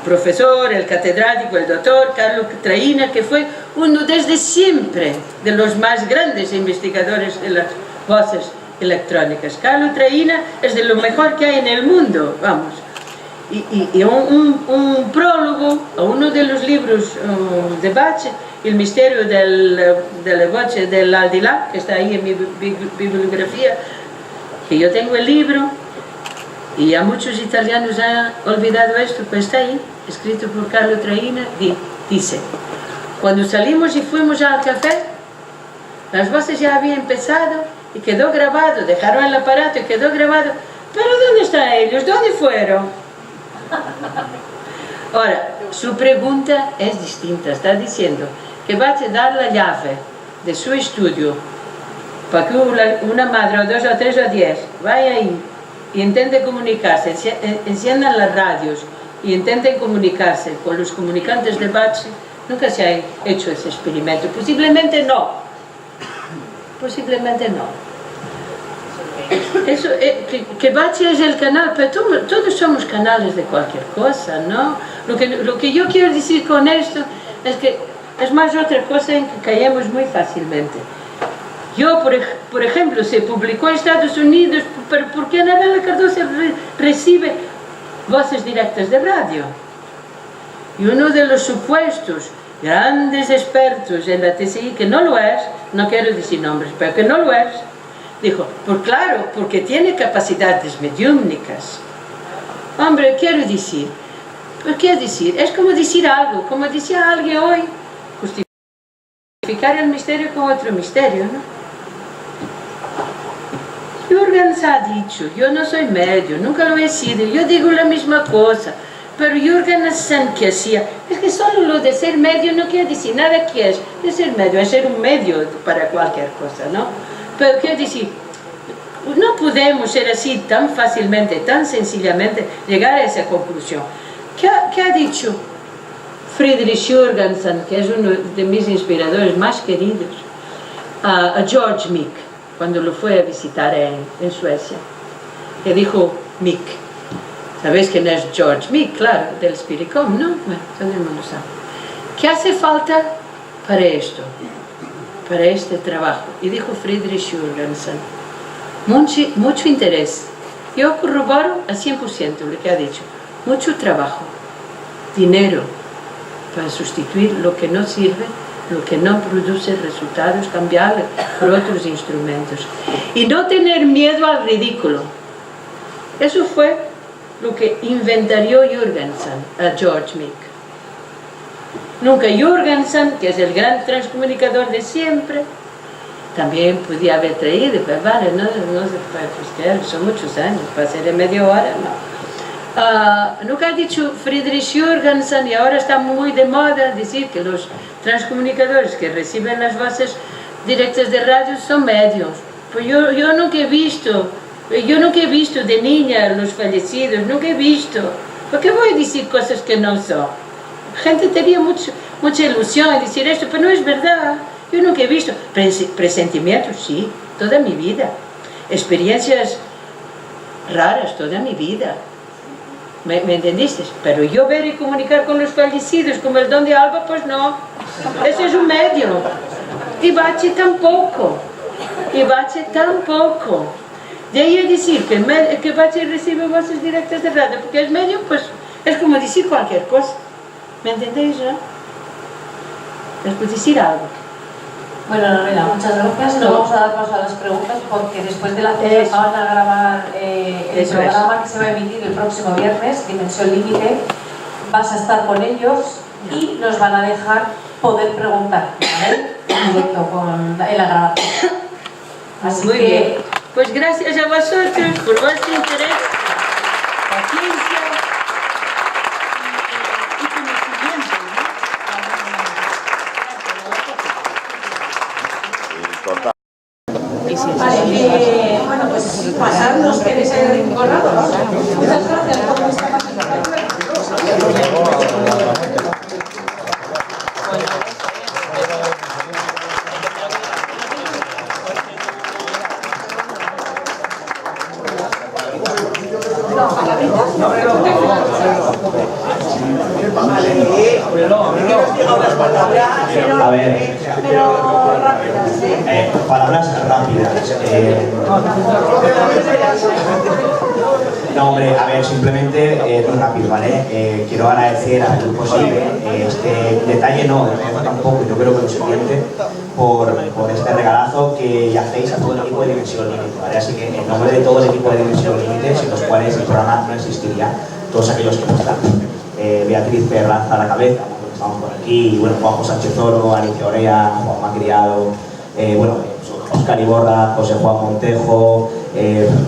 profesor, el catedrático, el doctor Carlo Traina, que fue uno desde siempre de los más grandes investigadores de las voces electrónicas. Carlo Traina es de lo mejor que hay en el mundo, vamos. Y un prólogo a uno de los libros de Bachi, El misterio de la voce del Aldilà, que está ahí en mi bibliografía, que yo tengo el libro, y ya muchos italianos han olvidado esto, pues está ahí, escrito por Carlo Traina, dice: cuando salimos y fuimos al café, las voces ya habían empezado y quedó grabado, dejaron el aparato y quedó grabado. ¿Pero dónde están ellos? ¿Dónde fueron? Ahora, su pregunta es distinta, está diciendo que va a dar la llave de su estudio para que una madre o 2 o 3 o 10 vaya ahí y intenten comunicarse, enciendan las radios y intenten comunicarse con los comunicantes de Bachi. Nunca se ha hecho ese experimento, posiblemente no. Eso, que Bachi es el canal, pero todos somos canales de cualquier cosa, ¿no? Lo que yo quiero decir con esto es que es más otra cosa en que caemos muy fácilmente. Yo, por ejemplo, se publicó en Estados Unidos, pero ¿por qué Anabela Cardoso recibe voces directas de radio? Y uno de los supuestos grandes expertos en la TCI, que no lo es, no quiero decir nombres, pero que no lo es, dijo, pues claro, porque tiene capacidades mediúmnicas. Hombre, quiero decir, es como decir algo, como decía alguien hoy, justificar el misterio con otro misterio, ¿no? Jürgens ha dicho, yo no soy medio, nunca lo he sido, yo digo la misma cosa, pero Jürgens que hacía, es que solo lo de ser medio no quiere decir nada que es de ser medio, es ser un medio para cualquier cosa, ¿no? Pero quiero decir, no podemos ser así tan fácilmente, tan sencillamente, llegar a esa conclusión. ¿Qué ha dicho Friedrich Jürgensen, que es uno de mis inspiradores más queridos, a George Mick, cuando lo fue a visitar en Suecia? Le dijo Mick, ¿sabéis quién es George Mick? Claro, del Spiricom, ¿no? Bueno, todo el mundo sabe. ¿Qué hace falta para esto? Para este trabajo? Y dijo Friedrich Jürgensen, mucho interés. Yo corroboro a 100% lo que ha dicho. Mucho trabajo, dinero, para sustituir lo que no sirve, lo que no produce resultados, cambiarlo por otros instrumentos. Y no tener miedo al ridículo. Eso fue lo que inventarió Jorgensen a George Mick. Nunca Jorgensen, que es el gran transcomunicador de siempre, también podía haber traído, pero vale, no se puede, pues, son muchos años, para ser de media hora, no. Nunca ha dicho Friedrich Jorgensen, y ahora está muy de moda decir que los transcomunicadores que reciben las voces directas de radio son medios. Pues yo nunca he visto de niña los fallecidos, nunca he visto. ¿Por qué voy a decir cosas que no son? La gente tenía mucha ilusión en decir esto, pero no es verdad. Yo nunca he visto. Presentimientos, sí, toda mi vida. Experiencias raras, toda mi vida. ¿Me entendiste? Pero yo ver y comunicar con los fallecidos, como el Don de Alba, pues no. Eso es un medio. Y Bache tampoco. De ahí a decir que Bache recibe voces directas de radio, porque es medio, pues es como decir cualquier cosa. ¿Me entendéis, no? Es por decir algo. Bueno, Lorena, muchas gracias. No vamos a dar paso a las preguntas porque después de la cena van a grabar el programa que se va a emitir el próximo viernes, Dimensión Límite. Vas a estar con ellos y nos van a dejar poder preguntar, ¿vale? En directo en la grabación. Así Muy que... bien. Pues gracias a vosotros por vuestro interés, paciencia y conocimiento, ¿no? Vale, bueno, pues pasar los que les hayan incorporado. Muchas gracias por vuestra participación. A ver, palabras rápidas. No, hombre, a ver, simplemente muy rápido, ¿vale? Quiero agradecer al Grupo SIBE este detalle, no, tampoco, yo creo que lo siguiente, por este regalazo que hacéis a todo el equipo de Dimensión Límite, ¿vale? Así que en nombre de todo el equipo de Dimensión Límite, sin los cuales el programa no existiría, todos aquellos que no están. Beatriz Perranza a la cabeza, estamos por aquí, y bueno, Juanjo Sánchez Oro, Alicia Orea, Juanma Criado, bueno, Óscar Iborra, José Juan Montejo,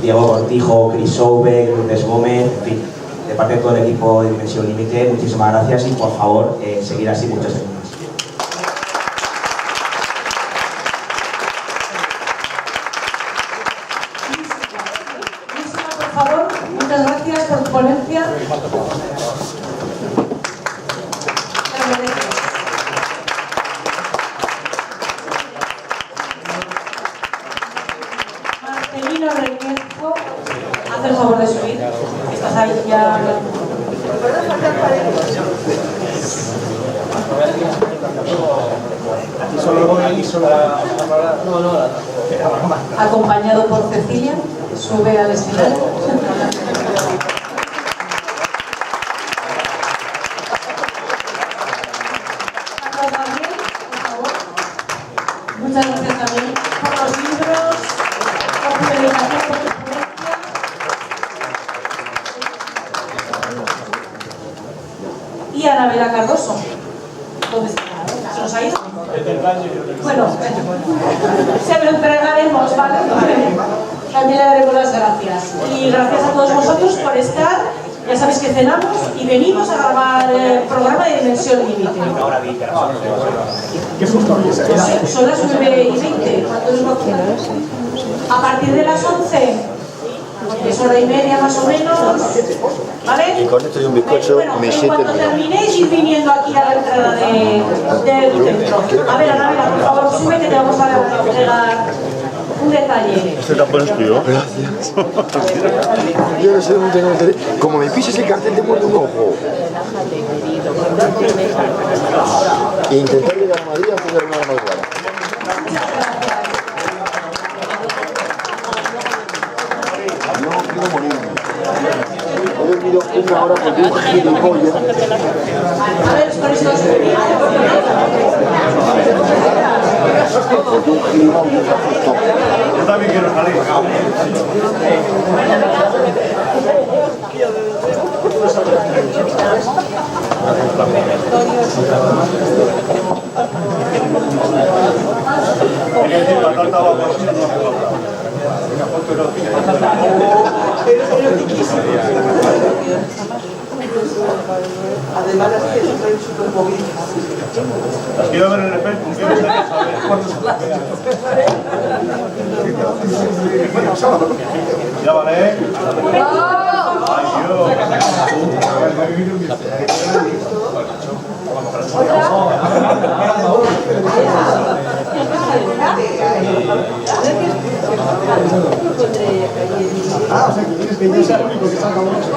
Diego Cortijo, Chris Soube, Lourdes Gómez, en fin, de parte de todo el equipo de Dimensión Límite, muchísimas gracias y por favor, seguir así muchas gracias. Por favor, muchas gracias por tu ponencia. Marcelino Reñejo, haz el favor de subir. Estás ahí ya. Acompañado por Cecilia, sube al escenario. Muchas gracias también por los libros, por tu dedicación, por tu ponencia. Y Anabela Cardoso. ¿Dónde está? ¿Se nos ha ido? Bueno, se lo entregaremos, ¿vale? También le daremos las gracias. Y gracias a todos vosotros por estar. Ya sabéis que cenamos y venimos a grabar el programa de Dimensión Límite. Son las 9:20. ¿Cuánto es lo que? A partir de las 11, es hora y media más o menos. ¿Vale? Y con esto y un bizcocho, bueno, me cuando terminéis, ir viniendo aquí a la entrada del centro. A ver, Anabela, por favor, sube que te vamos a entregar un detalle. ¿Se te pones tío? Gracias. Yo no sé dónde tengo el... Como me pises el cartel, te muerdo un ojo. E intentar llegar a Madrid antes de la madrugada. Yo también quiero salir. Además, las que son súper movidas. Las quiero ver en el Facebook, quiero saber ya vale. Ah, o sea, que tienes que ir al único que saca mucho.